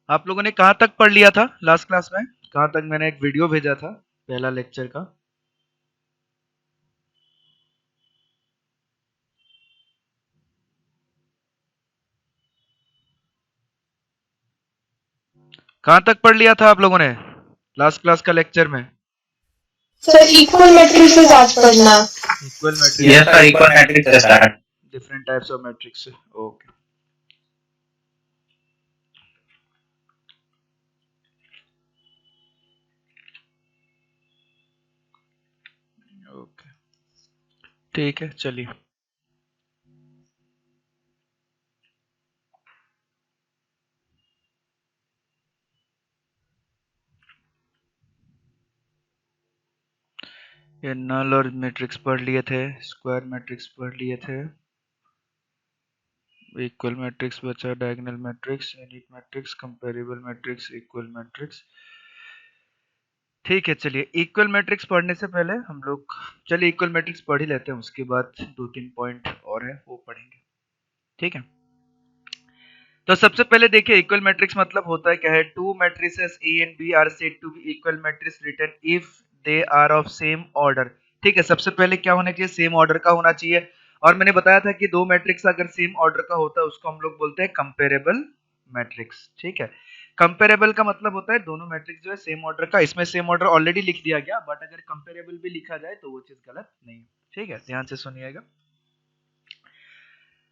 आप लोगों ने कहाँ तक पढ़ लिया था लास्ट क्लास में? कहाँ तक? मैंने एक वीडियो भेजा था पहला लेक्चर का। कहाँ तक पढ़ लिया था आप लोगों ने लास्ट क्लास का लेक्चर में? सर इक्वल मैट्रिसेस आज पढ़ना। Equal Yes, matrix, sir. Equal matrix is start. Different types of matrix. Okay okay, ठीक है चलिए। ये नल और मैट्रिक्स पढ़ लिए थे, स्क्वायर मैट्रिक्स पढ़ लिए थे, इक्वल मैट्रिक्स बचा, diagonal matrix, unit matrix, comparable matrix, equal matrix. ठीक है चलिए, इक्वल मैट्रिक्स पढ़ने से पहले हम लोग चलिए इक्वल मैट्रिक्स पढ़ ही लेते हैं, उसके बाद 2-3 पॉइंट और है वो पढ़ेंगे। ठीक है, तो सबसे पहले देखिए इक्वल मैट्रिक्स मतलब होता है क्या है? Two matrices A and B are said to be equal matrix written if they are of same order. ठीक है, सबसे पहले क्या होना चाहिए? सेम ऑर्डर का होना चाहिए। और मैंने बताया था कि दो मैट्रिक्स अगर सेम ऑर्डर का होता है उसको हम लोग बोलते हैं कंपेरेबल मैट्रिक्स। ठीक है, कंपेरेबल का मतलब होता है दोनों मैट्रिक्स जो है सेम ऑर्डर का। इसमें सेम ऑर्डर ऑलरेडी लिख दिया गया, बट अगर कंपेरेबल भी लिखा जाए तो वो चीज गलत नहीं है। ठीक है, ध्यान से सुनिएगा।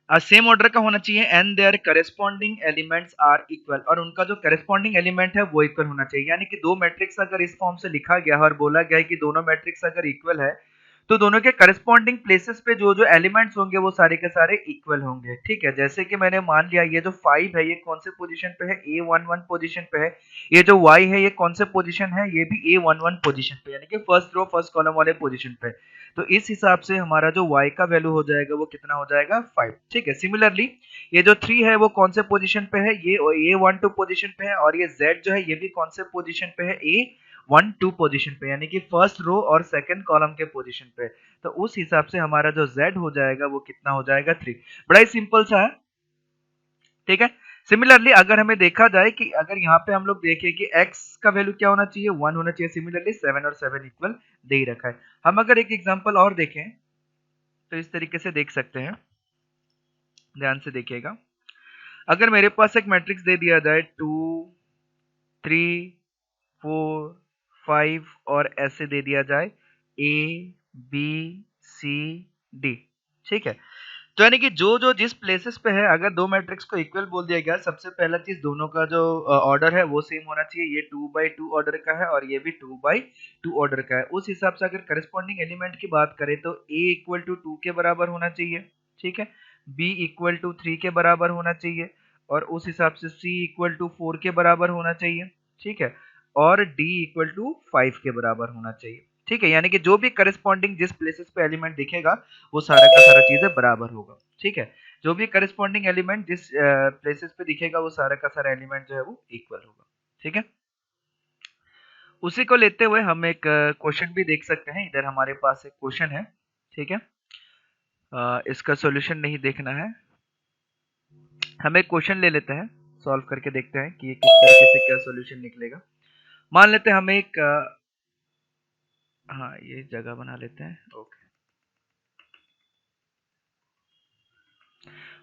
सेम ऑर्डर का होना चाहिए and their corresponding elements are equal, और उनका जो करेस्पॉन्डिंग एलिमेंट है वो इक्वल होना चाहिए। यानी कि दो मैट्रिक्स अगर इस फॉर्म से लिखा गया है और बोला गया है कि दोनों मैट्रिक्स अगर इक्वल है तो दोनों के करस्पॉन्डिंग प्लेसेस पे जो जो एलिमेंट्स होंगे वो सारे के सारे इक्वल होंगे। ठीक है, जैसे कि मैंने मान लिया ये जो 5 है ये कौन से पोजीशन पे है? A11 पोजीशन पे है। ये जो y है ये कौन से पोजीशन है? ये भी A11 पोजीशन पे, यानी कि फर्स्ट रो फर्स्ट कॉलम वाले पोजीशन पे। तो इस हिसाब से हमारा जो y का वैल्यू हो जाएगा वो कितना हो जाएगा? 5। ठीक है, सिमिलरली ये जो 3 है वो कौन से पोजीशन पे है? ये A12 पोजीशन पे है। और ये z जो है ये भी कौन से पोजीशन पे है? A12 पोजीशन पे, यानी कि फर्स्ट रो और सेकंड कॉलम के पोजीशन पे। तो उस हिसाब से हमारा जो z हो जाएगा वो कितना हो जाएगा? 3। बड़ा ही सिंपल सा है। ठीक है, सिमिलरली अगर हमें देखा जाए कि अगर यहाँ पे हम लोग देखें कि x का वैल्यू क्या होना चाहिए? 1 होना चाहिए। सिमिलरली 7 और 7 इक्वल दे ही रखा है। हम अगर एक एग्जांपल और देखें तो इस तरीके से देख सकते हैं, ध्यान से देखिएगा। अगर मेरे पास एक मैट्रिक्स दे दिया जाए 2 3 4 5 और ऐसे दे दिया जाए A B C D। ठीक है, तो यानी कि जो जो जिस प्लेसेस पे है अगर दो मैट्रिक्स को इक्वल बोल दिया गया, सबसे पहला चीज दोनों का जो ऑर्डर है वो सेम होना चाहिए। ये 2/2 ऑर्डर का है और ये भी 2/2 ऑर्डर का है। उस हिसाब से अगर करस्पॉन्डिंग एलिमेंट की बात करें तो A इक्वल टू 2 के बराबर होना चाहिए। ठीक है, B इक्वल टू 3 के बराबर होना चाहिए, और उस हिसाब से C इक्वल टू 4 के बराबर होना चाहिए। ठीक है, और D इक्वल टू 5 के बराबर होना चाहिए। ठीक है, यानी कि जो भी करस्पॉन्डिंग जिस प्लेसेस पे एलिमेंट दिखेगा वो सारा का सारा चीजें बराबर होगा। ठीक है, जो भी करस्पॉन्डिंग एलिमेंट जिस प्लेसेस पे दिखेगा वो सारा का सारा एलिमेंट जो है वो इक्वल होगा। ठीक है, उसी को लेते हुए हम एक क्वेश्चन भी देख सकते हैं। इधर हमारे पास एक क्वेश्चन है। ठीक है, इसका सॉल्यूशन नहीं देखना है, हम एक क्वेश्चन ले लेते हैं, सॉल्व करके देखते हैं कि ये किस तरीके से क्या सॉल्यूशन निकलेगा। मान लेते हैं हम एक हाँ ये जगह बना लेते हैं। ओके,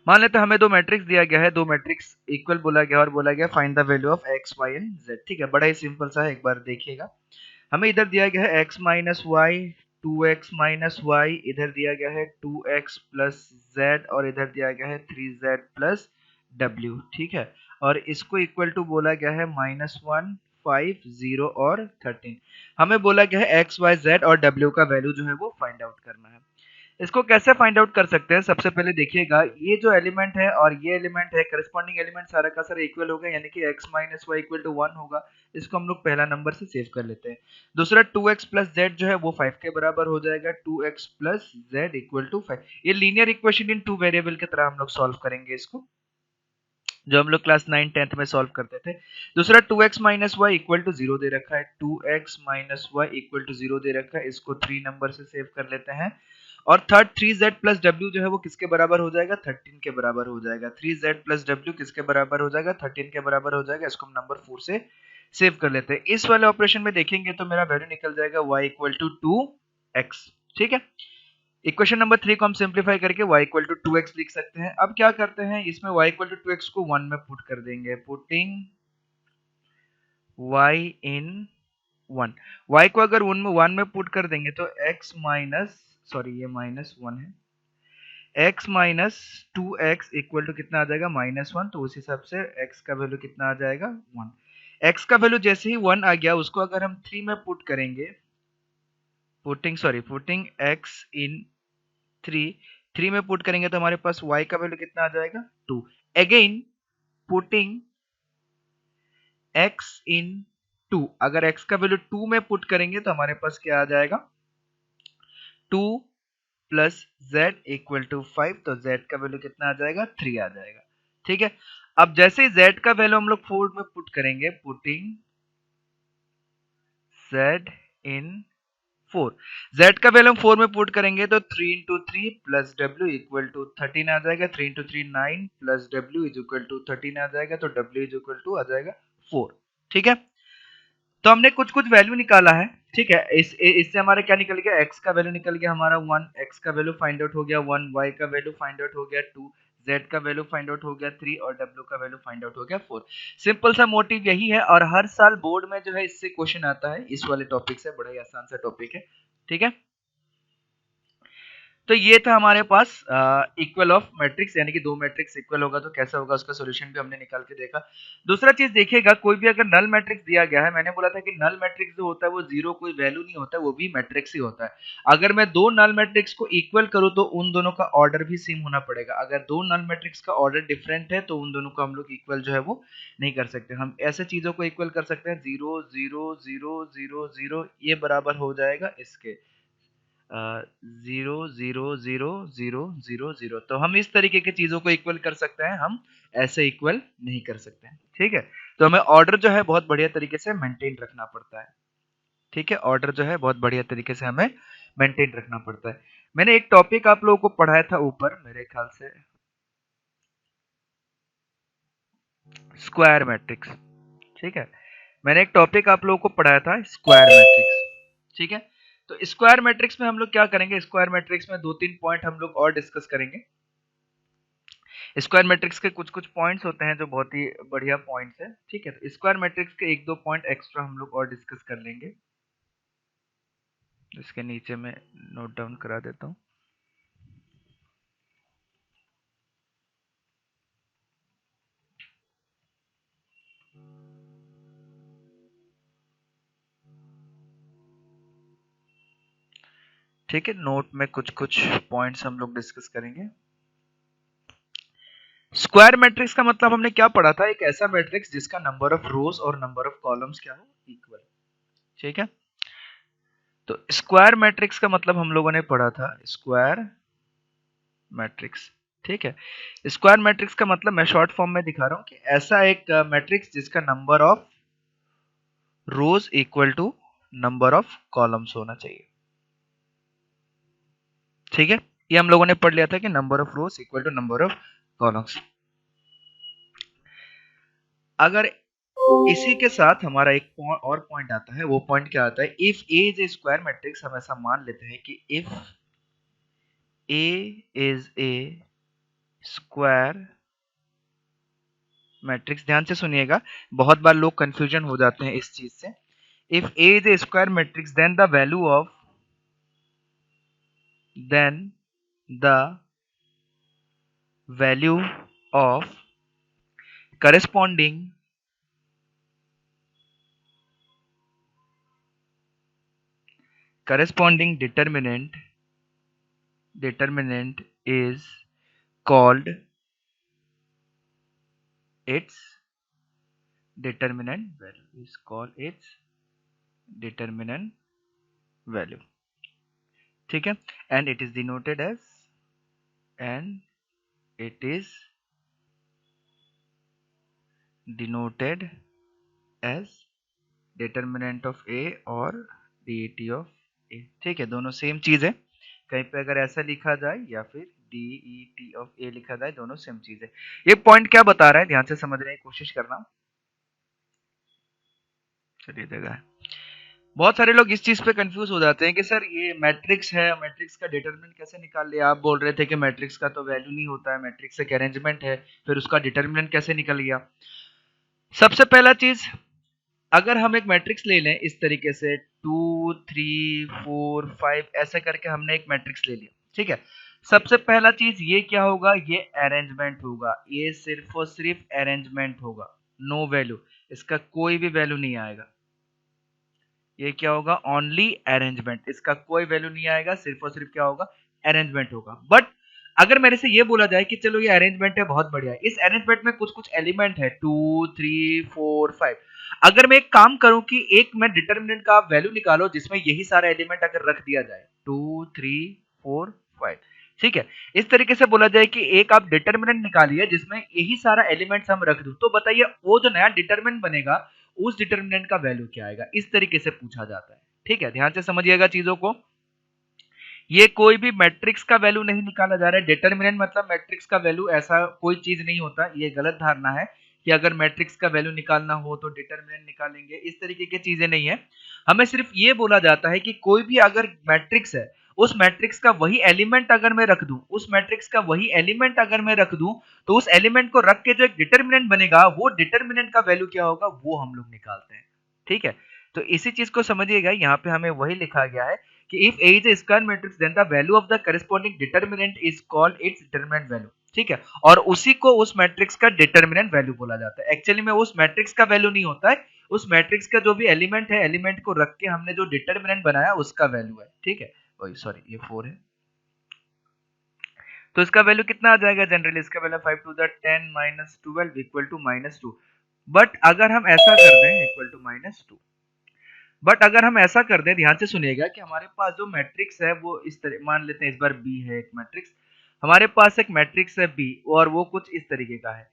मान लेते हैं हमें दो मैट्रिक्स दिया गया है, दो मैट्रिक्स इक्वल बोला गया और बोला गया find the value of x y and z. ठीक है, बड़ा ही सिंपल सा है, एक बार देखिएगा। हमें इधर दिया गया है x minus y, 2x minus y, इधर दिया गया है 2x प्लस जेड, और इधर दिया गया है 3z प्लस डब्ल्यू। ठीक है, और इसको इक्वल टू बोला गया है -1 5 0 और 13। हमें बोला गया है एक्स वाई जेड और डब्ल्यू का वैल्यू जो है वो फाइंड आउट करना है। इसको कैसे फाइंड आउट कर सकते हैं? सबसे पहले देखिएगा, ये जो एलिमेंट है और ये एलिमेंट है, करस्पॉन्डिंग एलिमेंट सारा का सारा इक्वल होगा, यानी कि x minus y equal to 1 होगा। इसको हम लोग पहला नंबर से सेव कर लेते हैं। दूसरा 2x प्लस जेड जो है वो 5 के बराबर हो जाएगा। 2x plus Z equal to 5। ये linear equation in two variable की तरह हम लोग सॉल्व करेंगे इसको, जो हम लोग क्लास 9 10th में सॉल्व करते थे। दूसरा 2x minus y equal to 0 दे रखा है। 2x minus y equal to 0 दे रखा है, इसको 3 नंबर से सेव कर लेते हैं। और थर्ड 3z प्लस डब्ल्यू जो है वो किसके बराबर हो जाएगा, 13 के बराबर हो जाएगा। 3z प्लस डब्ल्यू किसके बराबर हो जाएगा, 13 के बराबर हो जाएगा। इसको हम नंबर 4 से सेव कर लेते हैं। इस वाले ऑपरेशन में देखेंगे तो मेरा वैल्यू निकल जाएगा y इक्वल टू 2x। ठीक है, इक्वेशन नंबर 3 को हम सिंप्लीफाई करके y इक्वल टू 2x लिख सकते हैं। अब क्या करते हैं, इसमें y इक्वल टू 2x को 1 में पुट कर देंगे। पुटिंग y इन 1, y को अगर 1 में पुट कर देंगे तो x माइनस, सॉरी ये माइनस 1 है, x minus 2x equal to कितना आ जाएगा, -1। तो उस हिसाब से x का वैल्यू कितना आ जाएगा, 1। x का वैल्यू जैसे ही 1 आ गया, उसको अगर हम 3 में पुट करेंगे, पुटिंग x इन 3 में पुट करेंगे तो हमारे पास y का वैल्यू कितना आ जाएगा, 2। अगेन पुटिंग x इन 2, अगर x का वैल्यू 2 में पुट करेंगे तो हमारे पास क्या आ जाएगा, 2 प्लस z इक्वल टू 5। तो z का वैल्यू कितना आ जाएगा, 3 आ जाएगा। ठीक है, अब जैसे ही z का वैल्यू हम लोग 4 में पुट करेंगे, पुटिंग z इन 4, z का वैल्यू हम 4 में पुट करेंगे तो 3 into 3 plus w equal to 13 आ जाएगा। 3 into 3 9 plus w is equal to 13 आ जाएगा। तो w इज इक्वल टू आ जाएगा 4। ठीक है, तो हमने कुछ कुछ वैल्यू निकाला है। ठीक है, इससे हमारा क्या निकल गया, x का वैल्यू निकल गया हमारा 1, x का वैल्यू फाइंड आउट हो गया 1, y का वैल्यू फाइंड आउट हो गया 2, z का वैल्यू फाइंड आउट हो गया 3 और w का वैल्यू फाइंड आउट हो गया 4। सिंपल सा मोटिव यही है और हर साल बोर्ड में जो है इससे क्वेश्चन आता है, इस वाले टॉपिक से। बड़ा ही आसान सा टॉपिक है। ठीक है, तो ये था हमारे पास इक्वल ऑफ मैट्रिक्स, यानी कि दो मैट्रिक्स इक्वल होगा तो कैसा होगा, उसका सॉल्यूशन भी हमने निकाल के देखा। दूसरा चीज देखिएगा, कोई भी अगर नल मैट्रिक्स दिया गया है, मैंने बोला था कि नल मैट्रिक्स जो होता है वो जीरो कोई वैल्यू नहीं होता है, वो भी मैट्रिक्स ही होता है। अगर मैं दो नल मैट्रिक्स को इक्वल करूं तो उन दोनों का ऑर्डर भी सेम होना पड़ेगा। अगर दो नल मैट्रिक्स का ऑर्डर डिफरेंट है तो उन दोनों को हम लोग इक्वल जो है वो नहीं कर सकते। हम ऐसे चीजों को इक्वल कर सकते हैं, 0 0 0 0 0, ये बराबर हो जाएगा इसके 0 0 0 0 0 0। तो हम इस तरीके की चीजों को इक्वल कर सकते हैं, हम ऐसे इक्वल नहीं कर सकते हैं। ठीक है, तो हमें ऑर्डर जो है बहुत बढ़िया तरीके से मेंटेन रखना पड़ता है। ठीक है, ऑर्डर जो है बहुत बढ़िया तरीके से हमें मेंटेन रखना पड़ता है। मैंने एक टॉपिक आप लोगों को पढ़ाया था ऊपर, मेरे ख्याल से स्क्वायर मैट्रिक्स। ठीक है, मैंने एक टॉपिक आप लोगों को पढ़ाया था स्क्वायर मैट्रिक्स। ठीक है, तो स्क्वायर मैट्रिक्स में हम लोग क्या करेंगे, स्क्वायर मैट्रिक्स में दो तीन पॉइंट हम लोग और डिस्कस करेंगे। स्क्वायर मैट्रिक्स के कुछ कुछ पॉइंट्स होते हैं जो बहुत ही बढ़िया पॉइंट्स है। ठीक है, तो स्क्वायर मैट्रिक्स के एक दो पॉइंट एक्स्ट्रा हम लोग और डिस्कस कर लेंगे। इसके नीचे मैं नोट डाउन करा देता हूँ। ठीक है, नोट में कुछ कुछ पॉइंट्स हम लोग डिस्कस करेंगे। स्क्वायर मैट्रिक्स का मतलब हमने क्या पढ़ा था, एक ऐसा मैट्रिक्स जिसका नंबर ऑफ रोज और नंबर ऑफ कॉलम्स क्या हो, इक्वल। ठीक है, तो स्क्वायर मैट्रिक्स का मतलब हम लोगों ने पढ़ा था स्क्वायर मैट्रिक्स। ठीक है, स्क्वायर मैट्रिक्स का मतलब मैं शॉर्ट फॉर्म में दिखा रहा हूं कि ऐसा एक मैट्रिक्स जिसका number of rows equal to number of columns होना चाहिए। ठीक है, ये हम लोगों ने पढ़ लिया था कि number of rows equal to number of columns. अगर इसी के साथ हमारा एक और पॉइंट आता है, वो पॉइंट क्या आता है, if A is a square matrix, हम ऐसा मान लेते हैं कि if A is a square matrix, ध्यान से सुनिएगा, बहुत बार लोग कंफ्यूजन हो जाते हैं इस चीज से। If A is a square matrix then the value of corresponding determinant is called its determinant value। ठीक है, and it is denoted as determinant of A और det of A। ठीक है, दोनों सेम चीज है। कहीं पे अगर ऐसा लिखा जाए या फिर DET ऑफ A लिखा जाए, दोनों सेम चीज है। ये पॉइंट क्या बता रहा है, ध्यान से समझने की कोशिश करना। चलिए जगह है, बहुत सारे लोग इस चीज पे कंफ्यूज हो जाते हैं कि सर ये मैट्रिक्स है, मैट्रिक्स का डिटरमिनेंट कैसे निकाल लिया। आप बोल रहे थे कि मैट्रिक्स का तो वैल्यू नहीं होता है, मैट्रिक्स एक अरेंजमेंट है, फिर उसका डिटरमिनेंट कैसे निकल गया। सबसे पहला चीज, अगर हम एक मैट्रिक्स ले लें इस तरीके से 2 3 4 5 ऐसे करके हमने एक मैट्रिक्स ले लिया, ठीक है। सबसे पहला चीज ये क्या होगा, ये अरेंजमेंट होगा, ये सिर्फ और सिर्फ अरेंजमेंट होगा, नो वैल्यू, इसका कोई भी वैल्यू नहीं आएगा। ये क्या होगा, ओनली अरेंजमेंट, इसका कोई वैल्यू नहीं आएगा, सिर्फ और सिर्फ क्या होगा, अरेंजमेंट होगा। बट अगर मेरे से ये बोला जाए कि चलो ये अरेंजमेंट है, बहुत बढ़िया है, इस अरेंजमेंट में कुछ कुछ एलिमेंट है 2 3 4 5, अगर मैं एक काम करूं कि एक मैं डिटरमिनेंट का वैल्यू निकालो जिसमें यही सारा एलिमेंट अगर रख दिया जाए 2 3 4 5, ठीक है, इस तरीके से बोला जाए कि एक आप डिटरमिनेंट निकालिए जिसमें यही सारा एलिमेंट्स हम रख दूं, तो बताइए वो जो नया डिटरमिनेंट बनेगा उस डिटरमिनेंट का वैल्यू क्या आएगा, इस तरीके से पूछा जाता है। ठीक है, ध्यान से समझिएगा चीजों को। ये कोई भी मैट्रिक्स का वैल्यू नहीं निकाला जा रहा है, डिटरमिनेंट मतलब मैट्रिक्स का वैल्यू, ऐसा कोई चीज नहीं होता, ये गलत धारणा है कि अगर मैट्रिक्स का वैल्यू निकालना हो तो डिटरमिनेंट निकालेंगे, इस तरीके की चीजें नहीं है। हमें सिर्फ ये बोला जाता है कि कोई भी अगर मैट्रिक्स है, उस मैट्रिक्स का वही एलिमेंट अगर मैं रख दूं, उस मैट्रिक्स का वही एलिमेंट अगर मैं रख दूं, तो उस एलिमेंट को रख के जो एक डिटरमिनेंट बनेगा, वो डिटरमिनेंट का वैल्यू क्या होगा वो हम लोग निकालते हैं। ठीक है, तो इसी चीज को समझिएगा, यहाँ पे हमें वही लिखा गया है कि if A is a square matrix then the value of the corresponding determinant is called its determinant value। ठीक है, और उसी को उस मैट्रिक्स का डिटरमिनेंट वैल्यू बोला जाता है। एक्चुअली में उस मैट्रिक्स का वैल्यू नहीं होता है, उस मैट्रिक्स का जो भी एलिमेंट है, एलिमेंट को रख के हमने जो डिटरमिनेंट बनाया उसका वैल्यू है। ठीक है, सॉरी ये 4 है, तो इसका वैल्यू कितना आ जाएगा, जनरली इसका value 5 to the 10 minus 12 equal to -2। But अगर हम ऐसा कर दें इक्वल टू -2, बट अगर हम ऐसा कर दें, ध्यान से सुनिएगा कि हमारे पास जो मैट्रिक्स है वो इस तरह, मान लेते हैं इस बार बी है एक मैट्रिक्स, हमारे पास एक मैट्रिक्स है बी और वो कुछ इस तरीके का है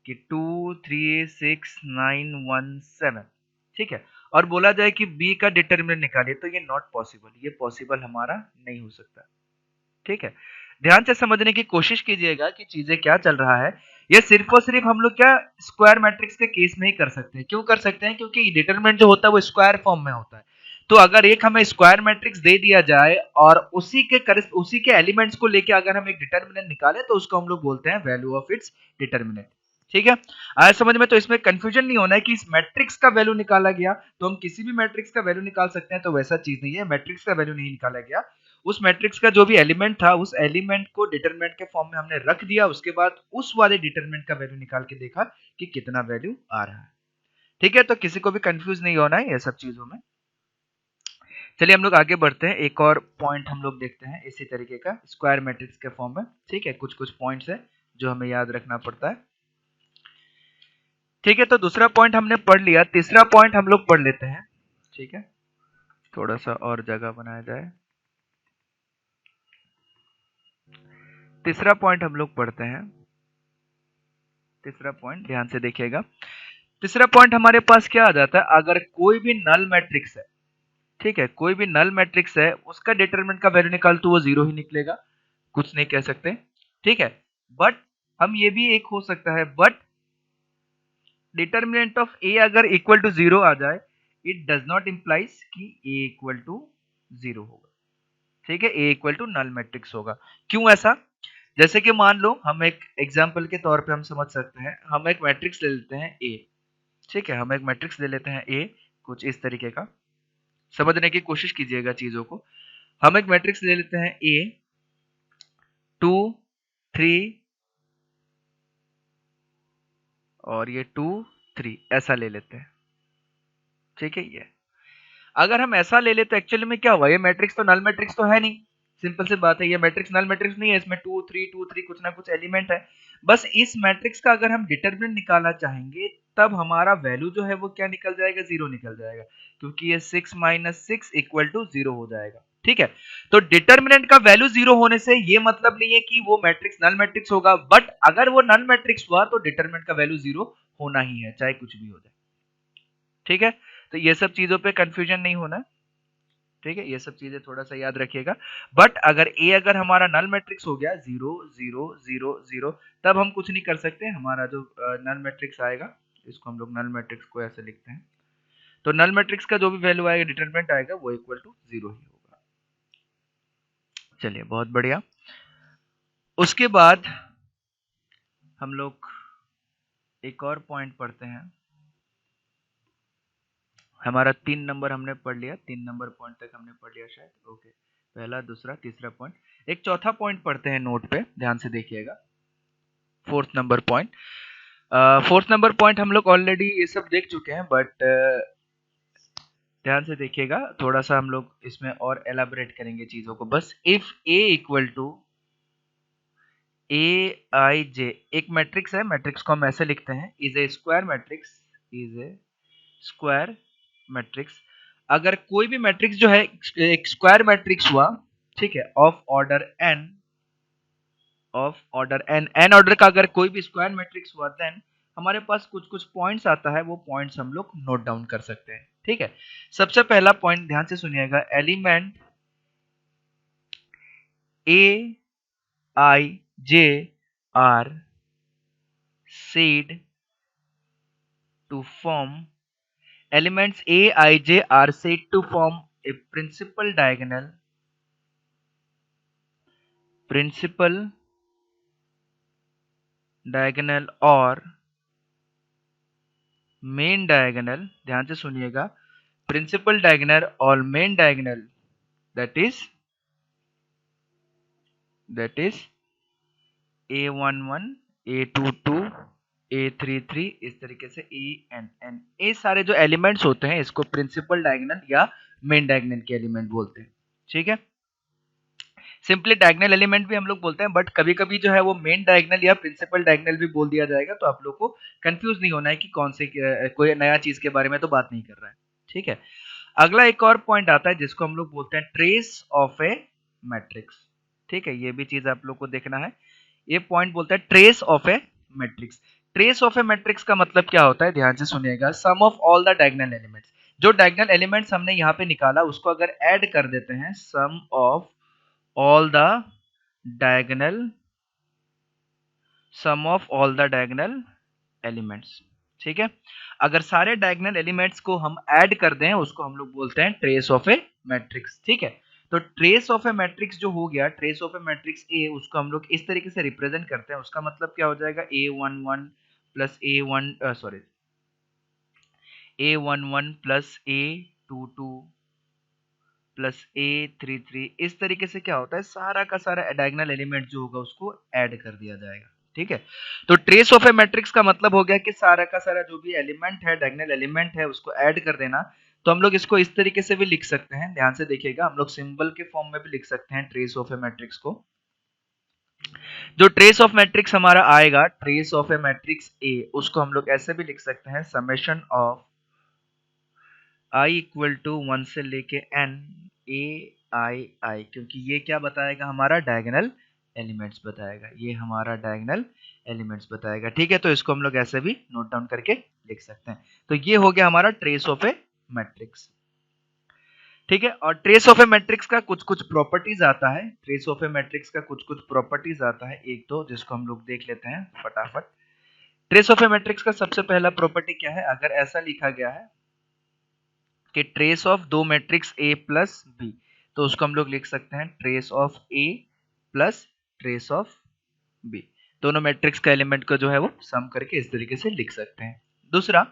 कि 2 3 6 9 1 7, ठीक है, और बोला जाए कि बी का डिटरमिनेंट निकालिए, तो ये नॉट पॉसिबल, ये पॉसिबल हमारा नहीं हो सकता। ठीक है, ध्यान से समझने की कोशिश कीजिएगा कि चीजें क्या चल रहा है। ये सिर्फ और सिर्फ हम लोग क्या स्क्वायर मैट्रिक्स के केस में ही कर सकते हैं। क्यों कर सकते हैं, क्योंकि डिटरमिनेंट जो होता है वो स्क्वायर फॉर्म में होता है। तो अगर एक हमें स्क्वायर मैट्रिक्स दे दिया जाए और उसी के एलिमेंट्स को लेके अगर हम एक डिटरमिनेंट निकालें, तो उसको हम लोग बोलते हैं वैल्यू ऑफ इट्स डिटरमिनेंट। ठीक है, आया समझ में। तो इसमें कंफ्यूजन नहीं होना है कि इस मैट्रिक्स का वैल्यू निकाला गया तो हम किसी भी मैट्रिक्स का वैल्यू निकाल सकते हैं, तो वैसा चीज नहीं है, मैट्रिक्स का वैल्यू नहीं निकाला गया, उस मैट्रिक्स का जो भी एलिमेंट था उस एलिमेंट को डिटरमिनेंट के फॉर्म में हमने रख दिया, उसके बाद उस वाले डिटरमिनेंट का वैल्यू निकाल के देखा कि कितना वैल्यू आ रहा है। ठीक है, तो किसी को भी कंफ्यूज नहीं होना है ये सब चीजों में। चलिए हम लोग आगे बढ़ते हैं, एक और पॉइंट हम लोग देखते हैं इसी तरीके का स्क्वायर मैट्रिक्स के फॉर्म में। ठीक है, कुछ कुछ पॉइंट्स है जो हमें याद रखना पड़ता है। ठीक है, तो दूसरा पॉइंट हमने पढ़ लिया, तीसरा पॉइंट हम लोग पढ़ लेते हैं। ठीक है, थोड़ा सा और जगह बनाया जाए, तीसरा पॉइंट हम लोग पढ़ते हैं। तीसरा पॉइंट ध्यान से देखिएगा, तीसरा पॉइंट हमारे पास क्या आ जाता है, अगर कोई भी नल मैट्रिक्स है, ठीक है, कोई भी नल मैट्रिक्स है, उसका डिटरमिनेंट का वैल्यू निकाल तो वो जीरो ही निकलेगा, कुछ नहीं कह सकते। ठीक है, बट हम ये भी एक हो सकता है, बट डिटरमिनेंट ऑफ ए अगर इक्वल टू जीरो आ जाए, इट डज नॉट इंप्लाइज कि ए इक्वल टू जीरो होगा। ठीक है, ए इक्वल टू नल मैट्रिक्स होगा। क्यों ऐसा, जैसे कि मान लो हम एक एग्जांपल के तौर पे हम समझ सकते हैं, हम एक मैट्रिक्स ले लेते हैं ए। ठीक है, हम एक मैट्रिक्स ले लेते हैं ए, कुछ इस तरीके का, समझने की कोशिश कीजिएगा चीजों को। हम एक मैट्रिक्स ले लेते हैं ए 2 3 और ये 2 3 ऐसा ले लेते हैं। ठीक है, ये अगर हम ऐसा ले लेते, एक्चुअली में क्या हुआ, ये मैट्रिक्स तो नल मैट्रिक्स तो है नहीं, सिंपल सी बात है, ये मैट्रिक्स नल मैट्रिक्स नहीं है, इसमें 2 3 2 3 कुछ ना कुछ एलिमेंट है। बस इस मैट्रिक्स का अगर हम डिटरमिनेंट निकालना चाहेंगे, तब हमारा वैल्यू जो है वो क्या निकल जाएगा, जीरो निकल जाएगा, क्योंकि ये 6 माइनस 6 इक्वल टू जीरो हो जाएगा। ठीक है, तो डिटरमिनेंट का वैल्यू जीरो होने से ये मतलब नहीं है कि वो मैट्रिक्स नल मैट्रिक्स होगा, बट अगर वो नल मैट्रिक्स हुआ तो डिटरमिनेंट का वैल्यू जीरो होना ही है, चाहे कुछ भी हो जाए। ठीक है, तो ये सब चीजों पे कंफ्यूजन नहीं होना। ठीक है, ये सब चीजें थोड़ा सा याद रखिएगा। बट अगर ए अगर हमारा नल मैट्रिक्स हो गया 0 0 0 0, तब हम कुछ नहीं कर सकते। हमारा जो नल मैट्रिक्स आएगा, इसको हम लोग नल मैट्रिक्स को ऐसे लिखते हैं, तो नल मैट्रिक्स का जो भी वैल्यू आएगा, डिटरमिनेंट आएगा, वो इक्वल टू 0 ही होगा। चलिए, बहुत बढ़िया। उसके बाद हम लोग एक और पॉइंट पढ़ते हैं। हमारा 3 नंबर हमने पढ़ लिया, 3 नंबर पॉइंट तक हमने पढ़ लिया शायद। ओके, पहला, दूसरा, तीसरा पॉइंट। एक चौथा पॉइंट पढ़ते हैं नोट पे, ध्यान से देखिएगा। Fourth number point. Fourth number point हम लोग ऑलरेडी ये सब देख चुके हैं, बट ध्यान से देखिएगा, थोड़ा सा हम लोग इसमें और एलाबोरेट करेंगे चीजों को। बस if A equal to A I जे, एक मैट्रिक्स है, मैट्रिक्स को हम ऐसे लिखते हैं, is a square matrix, is a square matrix. अगर कोई भी मैट्रिक्स जो है एक स्क्वायर मैट्रिक्स हुआ, ठीक है, of order n, n order का अगर कोई भी स्क्वायर मैट्रिक्स हुआ, देन हमारे पास कुछ कुछ पॉइंट्स आता है, वो पॉइंट्स हम लोग नोट डाउन कर सकते हैं। ठीक है, सबसे पहला पॉइंट ध्यान से सुनिएगा, element A I J are said to form, elements A, I, J are said to form a principal diagonal और मेन डायगोनल। ध्यान से सुनिएगा, प्रिंसिपल डायगोनल और main diagonal, that is A11, A22, A33, इस तरीके से ENN, ये सारे जो एलिमेंट्स होते हैं, इसको प्रिंसिपल डायगोनल या मेन डायगोनल के एलिमेंट बोलते हैं। ठीक है, सिंपली डायगोनल एलिमेंट भी हम लोग बोलते हैं, बट कभी कभी जो है वो मेन डायगोनल या प्रिंसिपल डायगोनल भी बोल दिया जाएगा, तो आप लोग को कंफ्यूज नहीं होना है कि कौन से कोई नया चीज के बारे में तो बात नहीं कर रहा है। ठीक है, अगला एक और पॉइंट आता है जिसको हम लोग बोलते हैं ट्रेस ऑफ ए मैट्रिक्स। ठीक है, ये भी चीज आप लोग को देखना है। ये पॉइंट बोलता है trace of a matrix. Trace of a matrix का मतलब क्या होता है, ध्यान से सुनिएगा, sum of all the diagonal elements, जो डायगोनल एलिमेंट्स हमने यहाँ पे निकाला उसको अगर ऐड कर देते हैं, सम of all the diagonal elements। ठीक है, अगर सारे डायगोनल एलिमेंट्स को हम ऐड कर दें, उसको हम लोग बोलते हैं ट्रेस ऑफ ए मैट्रिक्स। ठीक है, तो ट्रेस ऑफ ए मैट्रिक्स जो हो गया, trace of a matrix A, उसको हम लोग इस तरीके से रिप्रेजेंट करते हैं। उसका मतलब क्या हो जाएगा, A11 plus A11 plus A22 plus A33, इस तरीके से क्या होता है, सारा का सारा डायगोनल एलिमेंट जो होगा उसको ऐड कर दिया जाएगा। ठीक है, तो ट्रेस ऑफ ए मैट्रिक्स का मतलब हो गया कि सारा का सारा जो भी एलिमेंट है, डायगोनल एलिमेंट है, उसको ऐड कर देना। तो हम लोग इसको इस तरीके से भी लिख सकते हैं, ध्यान से देखिएगा, हम लोग सिंबल के फॉर्म में भी लिख सकते हैं ट्रेस ऑफ ए मैट्रिक्स को। जो ट्रेस ऑफ मैट्रिक्स हमारा आएगा, trace of a matrix A, उसको हम लोग ऐसे भी लिख सकते हैं, summation of i equal to 1 से लेके n ai, क्योंकि ये क्या बताएगा, हमारा डायगोनल एलिमेंट्स बताएगा, ये हमारा डायगोनल एलिमेंट्स बताएगा। ठीक है, तो इसको हम लोग ऐसे भी नोट डाउन करके लिख सकते हैं। तो ये हो गया हमारा ट्रेस ऑफ ए मैट्रिक्स। ठीक है, और ट्रेस ऑफ ए मैट्रिक्स का कुछ कुछ प्रॉपर्टीज आता है, ट्रेस ऑफ ए मैट्रिक्स का कुछ कुछ प्रॉपर्टीज आता है, एक दो, जिसको हम लोग देख लेते हैं फटाफट। ट्रेस ऑफ ए मैट्रिक्स का सबसे पहला प्रॉपर्टी क्या है, अगर ऐसा लिखा गया है कि ट्रेस ऑफ दो मैट्रिक्स A प्लस B, तो उसको हम लोग लिख सकते हैं trace of A plus trace of B। दोनों मैट्रिक्स का एलिमेंट को जो है वो सम करके इस तरीके से लिख सकते हैं। दूसरा,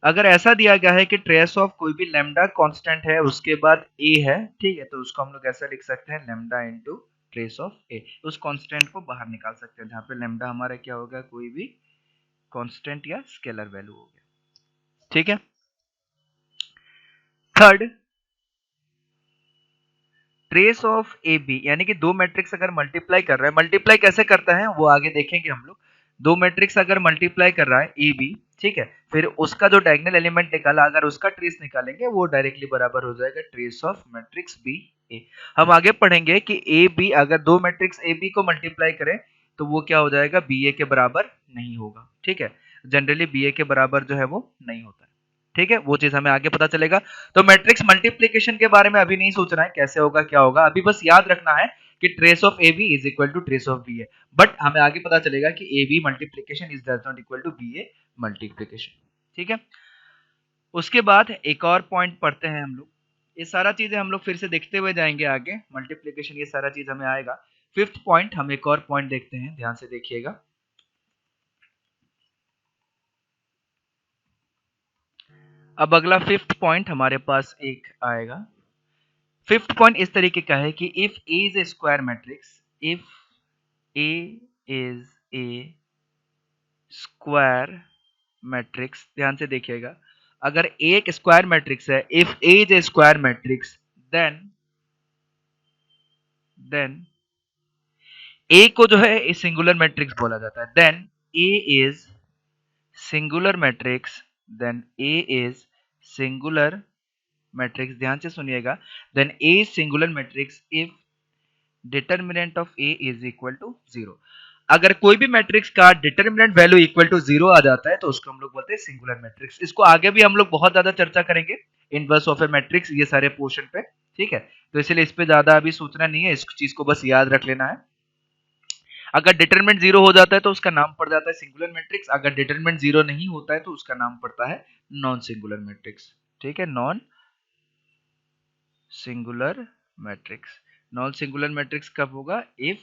अगर ऐसा दिया गया है कि ट्रेस ऑफ कोई भी लैम्डा कांस्टेंट है, उसके बाद A है, ठीक है, तो उसको हम लोग ऐसा लिख सकते हैं, lambda into trace of A। उस कांस्टेंट को बाहर निकाल सकते हैं, जहां पे लैम्डा हमारा क्या होगा, कोई भी कांस्टेंट या स्केलर वैल्यू हो गया। ठीक है, third, trace of A B, यानी कि दो मैट्रिक्स अगर मल्टीप्लाई कर रहा है, मल्टीप्लाई कैसे करता है वो आगे देखेंगे हम लोग। दो मैट्रिक्स अगर मल्टीप्लाई कर रहा है ए बी, ठीक है, फिर उसका जो डायगोनल एलिमेंट निकाला, अगर उसका ट्रेस निकालेंगे, वो डायरेक्टली बराबर हो जाएगा ट्रेस ऑफ मैट्रिक्स बी ए। हम आगे पढ़ेंगे कि ए बी, अगर दो मैट्रिक्स ए बी को मल्टीप्लाई करें तो वो क्या हो जाएगा, बी ए के बराबर नहीं होगा। ठीक है, जनरली बी ए के बराबर जो है वो नहीं होता है। ठीक है, वो चीज हमें आगे पता चलेगा। तो मैट्रिक्स मल्टीप्लीकेशन के बारे में अभी नहीं सोचना है कैसे होगा क्या होगा, अभी बस याद रखना है कि trace of A B is equal to trace of B A, but हमें आगे पता चलेगा कि A B multiplication is does not equal to B A multiplication. ठीक है, उसके बाद एक और पॉइंट पढ़ते हैं हम लोग, ये सारा चीजें हम लोग फिर से देखते हुए जाएंगे आगे, मल्टीप्लीकेशन ये सारा चीज हमें आएगा। फिफ्थ पॉइंट, हम एक और पॉइंट देखते हैं, ध्यान से देखिएगा। अब अगला फिफ्थ पॉइंट हमारे पास एक आएगा। फिफ्थ पॉइंट इस तरीके का है कि if A is a square matrix, if A is a square matrix, ध्यान से देखिएगा, अगर ए एक स्क्वायर मैट्रिक्स है, if A is a square matrix, then A को जो है सिंगुलर मैट्रिक्स बोला जाता है। Then A is singular matrix, then A is singular matrix, ध्यान से सुनिएगा, then A is singular matrix if determinant of A is equal to 0। अगर कोई भी मैट्रिक्स का डिटर्मिनेंट वैल्यू इक्वल टू 0 आ जाता है तो उसको हम लोग बोलते हैं सिंगुलर मैट्रिक्स। इसको आगे भी हम लोग बहुत ज्यादा चर्चा करेंगे, इनवर्स ऑफ ए मैट्रिक्स, ये सारे पोर्शन पे। ठीक है, तो इसलिए इस पे ज्यादा अभी सोचना नहीं है, इस चीज को बस याद रख लेना है। अगर डिटरमिनेंट 0 हो जाता है तो उसका नाम पड़ जाता है सिंगुलर मैट्रिक्स, अगर डिटरमिनेंट 0 नहीं होता है तो उसका नाम पड़ता है नॉन सिंगुलर मैट्रिक्स। ठीक है, non singular matrix. Non singular matrix कब होगा? इफ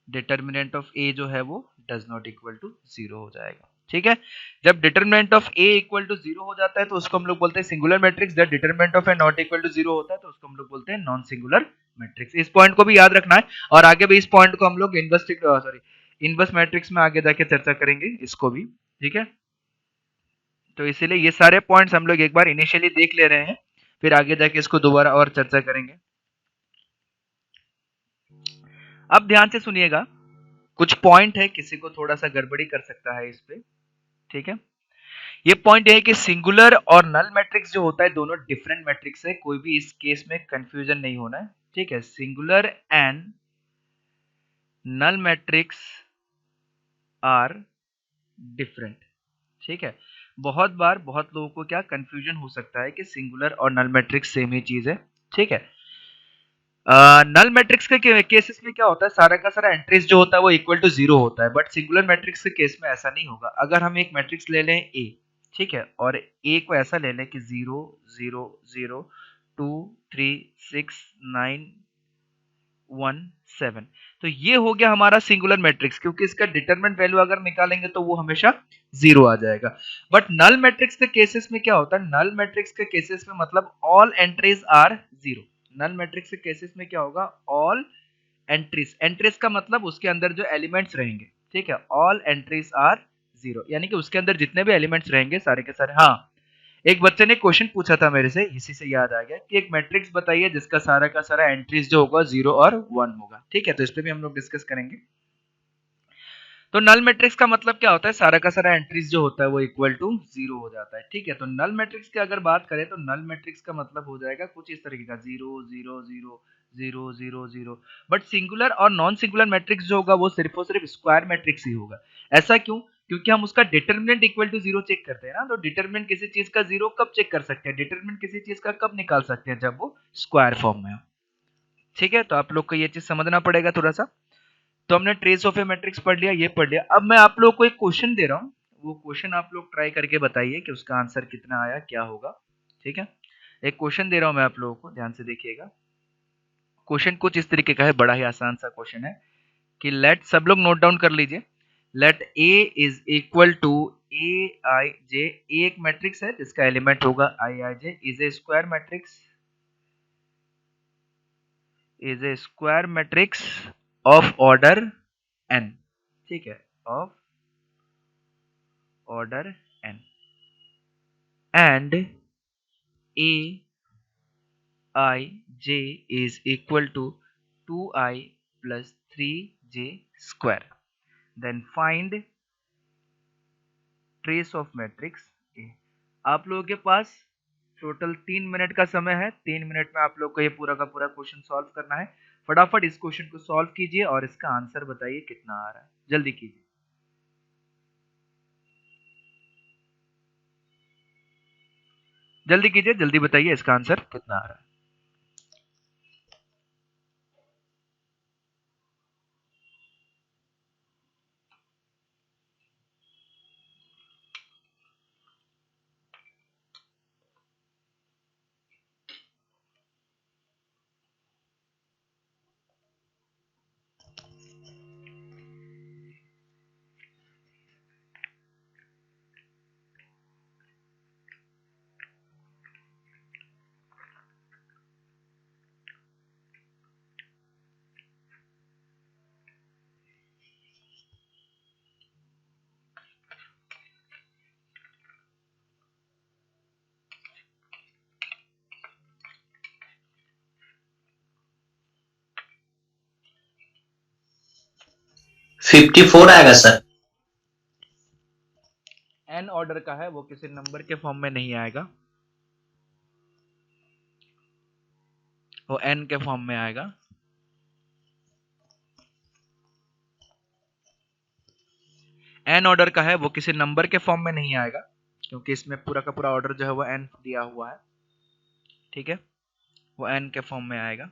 डिटर्मिनेंट ऑफ ए जो है वो डज नॉट इक्वल टू 0 हो जाएगा। ठीक है, जब determinant of A equal to 0 हो जाता है तो उसको हम लोग बोलते हैं सिंगुलर मैट्रिक्स, जब determinant of A not equal to 0 होता है तो उसको हम लोग बोलते हैं नॉन सिंगुलर मैट्रिक्स। इस पॉइंट को भी याद रखना है, और आगे भी इस पॉइंट को हम लोग इनवर्स मैट्रिक्स में आगे जाके चर्चा करेंगे इसको भी। ठीक है, तो इसीलिए ये सारे पॉइंट्स हम लोग एक बार इनिशियली देख ले रहे हैं, फिर आगे जाके इसको दोबारा और चर्चा करेंगे। अब ध्यान से सुनिएगा, कुछ पॉइंट है, किसी को थोड़ा सा गड़बड़ी कर सकता है इस पे। ठीक है, ये पॉइंट है कि सिंगुलर और नल मैट्रिक्स जो होता है दोनों डिफरेंट मैट्रिक्स है, कोई भी इस केस में कंफ्यूजन नहीं होना है। ठीक है, singular and null matrix are different. ठीक है, बहुत बार बहुत लोगों को क्या कंफ्यूजन हो सकता है कि सिंगुलर और नल मैट्रिक्स सेम ही चीज है। ठीक है, नल मैट्रिक्स के केसेस में क्या होता है, सारा का सारा एंट्रीज जो होता है वो इक्वल टू 0 होता है, बट सिंगुलर मैट्रिक्स के केस में ऐसा नहीं होगा। अगर हम एक मैट्रिक्स ले लें ए, ठीक है, और ए को ऐसा ले लें कि 0 0 0 2 3 6 9 1 7, तो ये हो गया हमारा सिंगुलर मैट्रिक्स, क्योंकि इसका डिटरमिनेंट वैल्यू अगर निकालेंगे तो वो हमेशा 0 आ जाएगा। बट नल मैट्रिक्स के केसेस में क्या होता है, नल मैट्रिक्स के केसेस में मतलब all entries are 0। Null matrix के केसेस में क्या होगा, ऑल एंट्रीज, एंट्रीज का मतलब उसके अंदर जो एलिमेंट्स रहेंगे। ठीक है, ऑल एंट्रीज आर 0, यानी कि उसके अंदर जितने भी एलिमेंट्स रहेंगे सारे के सारे। हाँ, एक बच्चे ने क्वेश्चन पूछा था मेरे से, इसी से याद आ गया कि एक मैट्रिक्स बताइए जिसका सारा का सारा एंट्रीज जो होगा 0 और 1 होगा। ठीक है, तो इस पे भी हम लोग डिस्कस करेंगे। तो नल मैट्रिक्स का मतलब क्या होता है, सारा का सारा एंट्रीज जो होता है वो इक्वल टू 0 हो जाता है। ठीक है, तो नल मैट्रिक्स की अगर बात करें तो नल मैट्रिक्स का मतलब हो जाएगा कुछ इस तरीके का 0 0 0 0 0 0। बट सिंगुलर और नॉन सिंगुलर मैट्रिक्स जो होगा वो सिर्फ और सिर्फ स्क्वायर मैट्रिक्स ही होगा। ऐसा क्यों? क्योंकि हम उसका डिटरमिनेंट इक्वल टू 0 चेक करते हैं ना, तो डिटरमिनेंट किसी चीज का 0 कब चेक कर सकते हैं, डिटरमिनेंट किसी चीज का कब निकाल सकते हैं, जब वो स्क्वायर फॉर्म में हो। ठीक है, तो आप लोग को ये चीज समझना पड़ेगा थोड़ा सा। तो हमने ट्रेस ऑफ ए मैट्रिक्स पढ़ लिया, ये पढ़ लिया। अब मैं आप लोग को एक क्वेश्चन दे रहा हूँ, वो क्वेश्चन आप लोग ट्राई करके बताइए कि उसका आंसर कितना आया, क्या होगा। ठीक है, एक क्वेश्चन दे रहा हूँ मैं आप लोगों को, ध्यान से देखिएगा। क्वेश्चन कुछ इस तरीके का है, बड़ा ही आसान सा क्वेश्चन है कि लेट, सब लोग नोट डाउन कर लीजिए, let A is equal to A I J. A एक मैट्रिक्स है जिसका एलिमेंट होगा I I J, is a square matrix, is a square matrix of order n। ठीक है, of order n, and a I j is equal to 2i plus 3j square, then find trace of matrix A। आप लोगों के पास total 3 minute का समय है, 3 minute में आप लोग को ये पूरा का पूरा क्वेश्चन सॉल्व करना है। फटाफट इस क्वेश्चन को सॉल्व कीजिए और इसका आंसर बताइए कितना आ रहा है, जल्दी कीजिए। जल्दी कीजिए, जल्दी बताइए इसका आंसर कितना आ रहा है। $54 आएगा सर। एन ऑर्डर का है, वो किसी नंबर के फॉर्म में नहीं आएगा, वो एन के फॉर्म में आएगा। एन ऑर्डर का है, वो किसी नंबर के फॉर्म में नहीं आएगा, क्योंकि इसमें पूरा का पूरा ऑर्डर जो है वो एन दिया हुआ है। ठीक है, वो एन के फॉर्म में आएगा।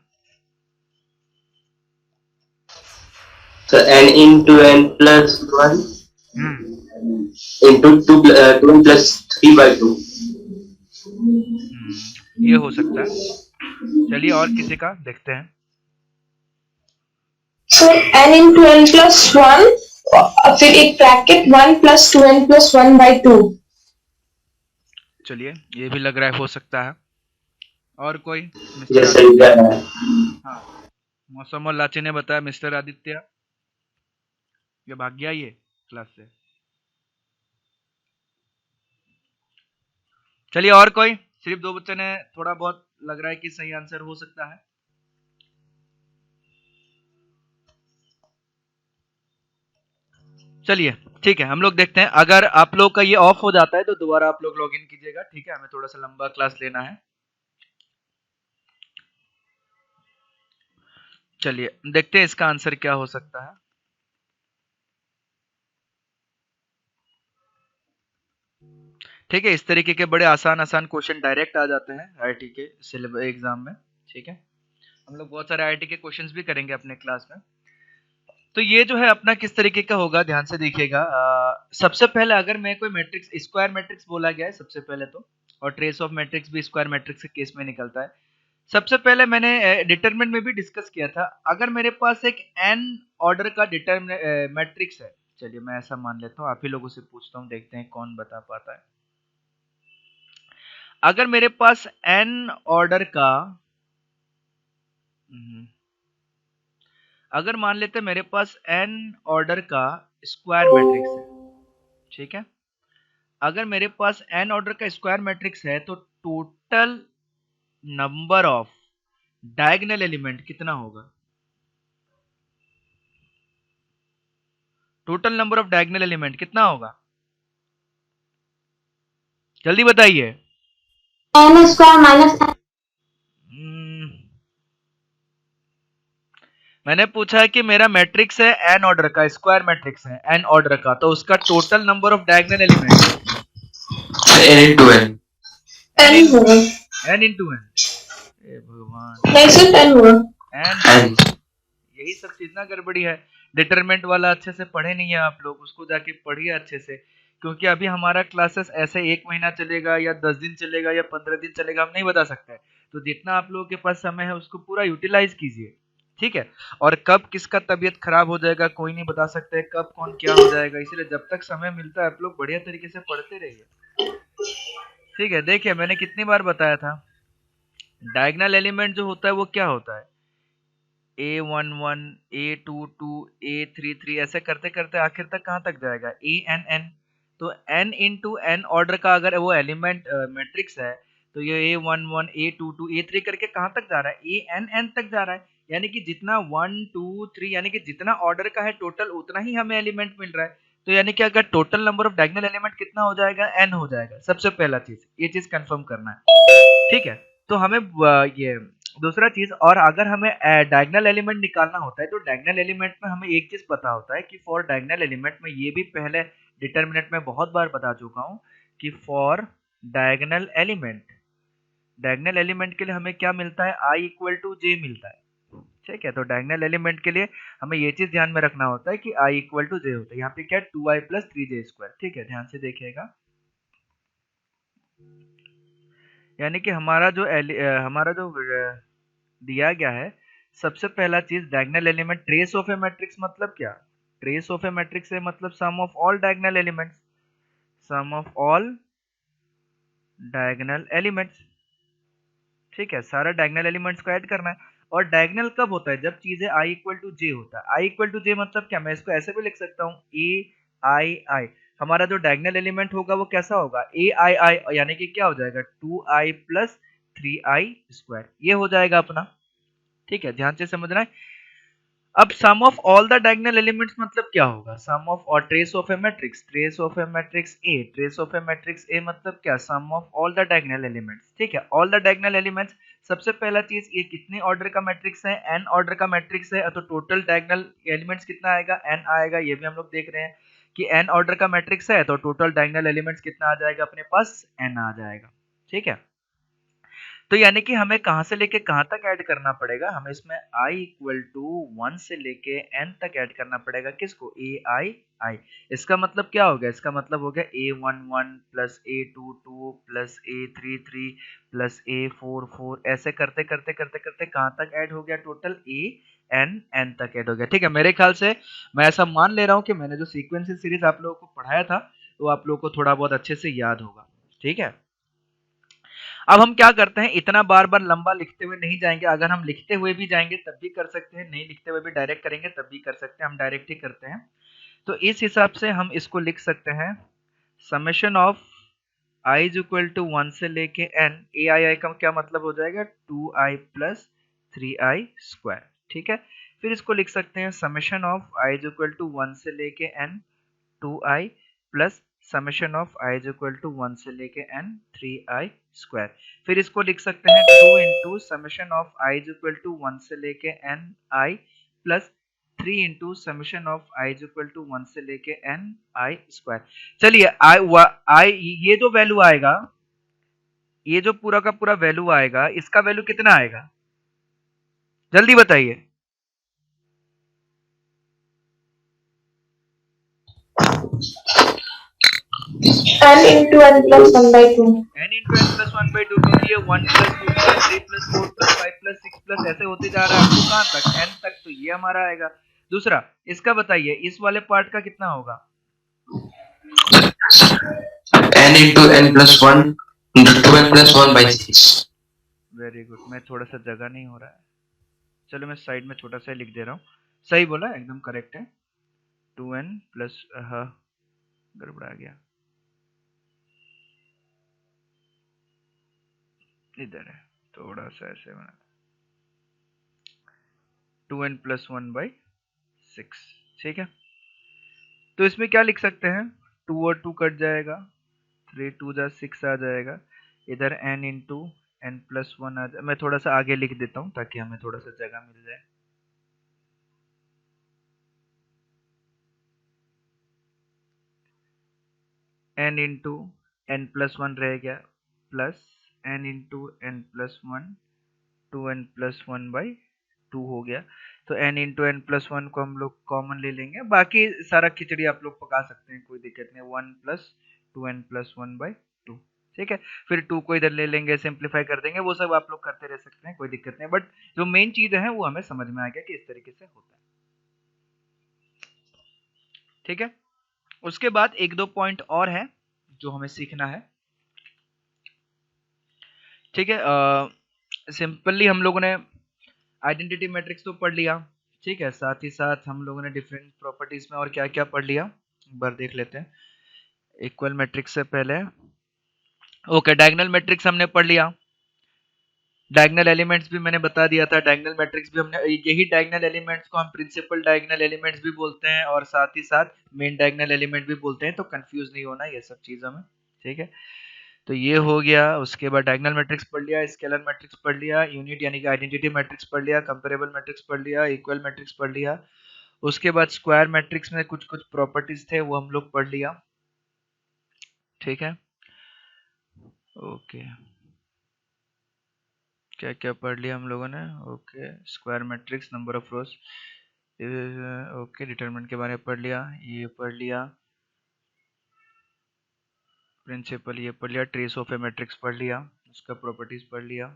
तो n into n plus 1 into 2 plus 3 by 2। ये हो सकता है। चलिए और किसी का देखते हैं। Sir n into n plus 1 फिर एक bracket 1 plus 2n plus 1 by 2। चलिए ये भी लग रहा है हो सकता है। और कोई? Yes sir. हाँ, मौसम और लाची ने बताया। मिस्टर आदित्य, ये भाग गया ये क्लास से। चलिए और कोई? सिर्फ दो बच्चे ने थोड़ा बहुत लग रहा है कि सही आंसर हो सकता है। चलिए ठीक है, हम लोग देखते हैं। अगर आप लोग का ये ऑफ हो जाता है तो दोबारा आप लोग लॉगिन कीजिएगा। ठीक है, हमें थोड़ा सा लंबा क्लास लेना है। चलिए देखते हैं इसका आंसर क्या हो सकता है। ठीक है, इस तरीके के बड़े आसान आसान क्वेश्चन डायरेक्ट आ जाते हैं आईआईटी के सिलेबस एग्जाम में। ठीक है, हम लोग बहुत सारे आईआईटी के क्वेश्चंस भी करेंगे अपने क्लास में। तो ये जो है अपना किस तरीके का होगा, ध्यान से देखिएगा। सबसे पहले अगर मैं कोई मैट्रिक्स, स्क्वायर मैट्रिक्स बोला गया है सबसे पहले तो, और ट्रेस ऑफ मैट्रिक्स भी स्क्वायर मैट्रिक्स के केस में निकलता है। सबसे पहले मैंने डिटरमिनेंट में भी डिस्कस किया था। अगर मेरे पास एक एन ऑर्डर का मैट्रिक्स है, चलिए मैं ऐसा मान लेता हूँ, आप ही लोगों से पूछता हूँ, देखते हैं कौन बता पाता है। अगर मेरे पास एन ऑर्डर का, अगर मान लेते हैं मेरे पास एन ऑर्डर का स्क्वायर मैट्रिक्स है, ठीक है, अगर मेरे पास एन ऑर्डर का स्क्वायर मैट्रिक्स है तो total number of diagonal element कितना होगा? Total number of diagonal element कितना होगा? जल्दी बताइए। n स्क्वायर माइनस मैंने पूछा है कि मेरा मैट्रिक्स है एन ऑर्डर का, स्क्वायर मैट्रिक्स है एन ऑर्डर का, तो उसका total number of diagonal element n into n। n होगा। n into n। ए भगवान, नहीं सिर्फ n होगा। n, यही सब चीज ना गड़बड़ी है। डिटरमिनेंट वाला अच्छे से पढ़े नहीं है आप लोग, उसको जाके पढ़िए अच्छे से, क्योंकि अभी हमारा क्लासेस ऐसे 1 महीना चलेगा या 10 दिन चलेगा या 15 दिन चलेगा, हम नहीं बता सकते। तो जितना आप लोगों के पास समय है उसको पूरा यूटिलाइज कीजिए। ठीक है, और कब किसका तबीयत खराब हो जाएगा कोई नहीं बता सकते, कब कौन क्या हो जाएगा, इसलिए जब तक समय मिलता है आप लोग बढ़िया तरीके से पढ़ते रहिए। ठीक है, देखिए मैंने कितनी बार बताया था, डायगोनल एलिमेंट जो होता है वो क्या होता है, A11, A22, A33, ऐसे करते करते आखिर तक कहाँ तक जाएगा, ANN। तो n इंटू एन ऑर्डर का अगर वो एलिमेंट मैट्रिक्स है, तो ये A11, A22, A3 करके कहाँ तक जा रहा है, ANN तक जा रहा है। यानी कि जितना 1 2 3 यानी कि जितना ऑर्डर का है टोटल, उतना ही हमें एलिमेंट मिल रहा है। तो यानी कि अगर total number of diagonal element कितना हो जाएगा, n हो जाएगा। सबसे पहला चीज, ये चीज कंफर्म करना है। ठीक है, तो हमें ये दूसरा चीज, और अगर हमें डायगोनल एलिमेंट निकालना होता है तो डायगोनल एलिमेंट में हमें एक चीज पता होता है कि फॉर डायगोनल एलिमेंट में, ये भी पहले डिटरमिनेंट में बहुत बार बता चुका हूं कि for diagonal element diagonal element के लिए हमें क्या मिलता है, i इक्वल टू जे मिलता है। ठीक है, तो डायगोनल एलिमेंट के लिए हमें ये चीज ध्यान में रखना होता है कि i इक्वल टू जे होता है। यहाँ पे क्या 2i प्लस 3j²। ठीक है, ध्यान से देखिएगा। यानी कि हमारा जो दिया गया है, सबसे पहला चीज diagonal element trace of a matrix मतलब क्या, ट्रेस ऑफ ए मैट्रिक्स है मतलब sum of all diagonal elements, sum of all diagonal elements. ठीक है, सारा डायगोनल एलिमेंट्स को ऐड करना है। और डायगोनल कब होता है, जब चीजें i इक्वल टू जे होता है। i इक्वल टू जे मतलब क्या, मैं इसको ऐसे भी लिख सकता हूँ ए आई आई। हमारा जो डायगोनल एलिमेंट होगा वो कैसा होगा, ए आई आई, यानी कि क्या हो जाएगा 2i प्लस 3i², ये हो जाएगा अपना। ठीक है, ध्यान से समझना है। अब sum of all the diagonal elements मतलब क्या होगा, सम ऑफ और trace of a matrix, trace of a matrix A, trace of a matrix A मतलब क्या, sum of all the diagonal elements. ठीक है, ऑल द डायगोनल एलिमेंट्स। सबसे पहला चीज, ये कितने ऑर्डर का मैट्रिक्स है, एन ऑर्डर का मैट्रिक्स है, तो टोटल डायगोनल एलिमेंट्स कितना आएगा, एन आएगा। ये भी हम लोग देख रहे हैं कि एन ऑर्डर का मैट्रिक्स है, तो टोटल डायगोनल एलिमेंट्स कितना आ जाएगा अपने पास, एन आ जाएगा। ठीक है, तो यानी कि हमें कहां से लेके कहां तक ऐड करना पड़ेगा, हमें इसमें i इक्वल टू 1 से लेके n तक ऐड करना पड़ेगा। किसको, a i i। इसका मतलब क्या हो गया, इसका मतलब हो गया a11 plus a22 plus a33 plus a44, ऐसे करते करते करते करते कहां तक ऐड हो गया, टोटल n तक ऐड हो गया। ठीक है, मेरे ख्याल से मैं ऐसा मान ले रहा हूं कि मैंने जो सीक्वेंसेस सीरीज आप लोगों को पढ़ाया था वो आप लोगों को थोड़ा बहुत अच्छे से याद होगा। ठीक है, अब हम क्या करते हैं, इतना बार बार लंबा लिखते हुए नहीं जाएंगे। अगर हम लिखते हुए भी जाएंगे तब भी कर सकते हैं, नहीं लिखते हुए भी डायरेक्ट करेंगे तब भी कर सकते हैं, हम डायरेक्ट ही करते हैं। तो इस हिसाब से हम इसको लिख सकते हैं, summation of i is equal to 1 से लेके n, ए आई आई का क्या मतलब हो जाएगा 2i प्लस 3i²। ठीक है, फिर इसको लिख सकते हैं summation of i is equal to 1 से लेके n 2i plus summation of i is equal to 1 से लेके n 3i²। फिर इसको लिख सकते हैं 2 into summation of i is equal to 1 से लेके n i plus 3 into summation of i is equal to 1 से लेके n i²। चलिए i ये जो वैल्यू आएगा, ये जो पूरा का पूरा वैल्यू आएगा, इसका वैल्यू कितना आएगा, जल्दी बताइए। n into n plus 1 by 2. n into n plus 1/2, क्योंकि ये 1 plus 2 plus 3 plus 4 plus 5 plus 6 plus ऐसे होते जा रहा है आपको कहां तक, n तक, तो ये हमारा आएगा। दूसरा, इसका बताइए इस वाले पार्ट का कितना होगा, n into n plus 1 into 2n plus 1 by 6. Very good. मैं थोड़ा सा जगह नहीं हो रहा है, चलो मैं साइड में छोटा सा लिख दे रहा हूँ। सही बोला, एकदम करेक्ट है। 2n प्लस, हाँ गड़बड़ा गया, इधर है, थोड़ा सा ऐसे बना, 2n प्लस 1/6। ठीक है, तो इसमें क्या लिख सकते हैं, 2 और 2 कट जाएगा, 3 2 जा 6 आ जाएगा, इधर n इंटू n प्लस 1 आ जाए। मैं थोड़ा सा आगे लिख देता हूँ ताकि हमें थोड़ा सा जगह मिल जाए। n इंटू n प्लस 1 रह गया, plus n into n plus 1, 2n plus 1/2 हो गया। तो n इंटू n प्लस 1 को हम लोग कॉमन ले लेंगे, बाकी सारा खिचड़ी आप लोग पका सकते हैं, कोई दिक्कत नहीं। 1 प्लस 2n प्लस 1/2। ठीक है, फिर 2 को इधर ले लेंगे, सिंप्लीफाई कर देंगे, वो सब आप लोग करते रह सकते हैं, कोई दिक्कत नहीं। बट जो मेन चीज है वो हमें समझ में आ गया कि इस तरीके से होता है। ठीक है, उसके बाद एक दो पॉइंट और है जो हमें सीखना है। ठीक है, सिंपली हम लोगों ने आइडेंटिटी मैट्रिक्स तो पढ़ लिया। ठीक है, साथ ही साथ हम लोगों ने डिफरेंट प्रॉपर्टीज में और क्या क्या पढ़ लिया, एक बार देख लेते हैं। इक्वल मैट्रिक्स से पहले ओके, डायगोनल मैट्रिक्स हमने पढ़ लिया, डायगोनल एलिमेंट्स भी मैंने बता दिया था, डायगोनल मैट्रिक्स भी हमने, यही डायगोनल एलिमेंट्स को हम प्रिंसिपल डायगोनल एलिमेंट्स भी बोलते हैं और साथ ही साथ मेन डायगोनल एलिमेंट भी बोलते हैं, तो कंफ्यूज नहीं होना ये सब चीजों में। ठीक है, तो ये हो गया। उसके बाद डायगोनल मैट्रिक्स पढ़ लिया, स्केलर मैट्रिक्स पढ़ लिया, यूनिट यानी कि आइडेंटिटी मैट्रिक्स पढ़ लिया, कंपेरेबल मैट्रिक्स पढ़ लिया, इक्वल मैट्रिक्स पढ़ लिया। उसके बाद स्क्वायर मैट्रिक्स में कुछ कुछ प्रॉपर्टीज थे वो हम लोग पढ़ लिया। ठीक है, ओके। क्या क्या पढ़ लिया हम लोगों ने? Okay, square matrix, number of rose, okay, determinant के बारे में पढ़ लिया, ये पढ़ लिया, प्रिंसिपल ये पढ़ लिया, ट्रेस ऑफ ए मैट्रिक्स पढ़ लिया, उसका प्रॉपर्टीज पढ़ लिया।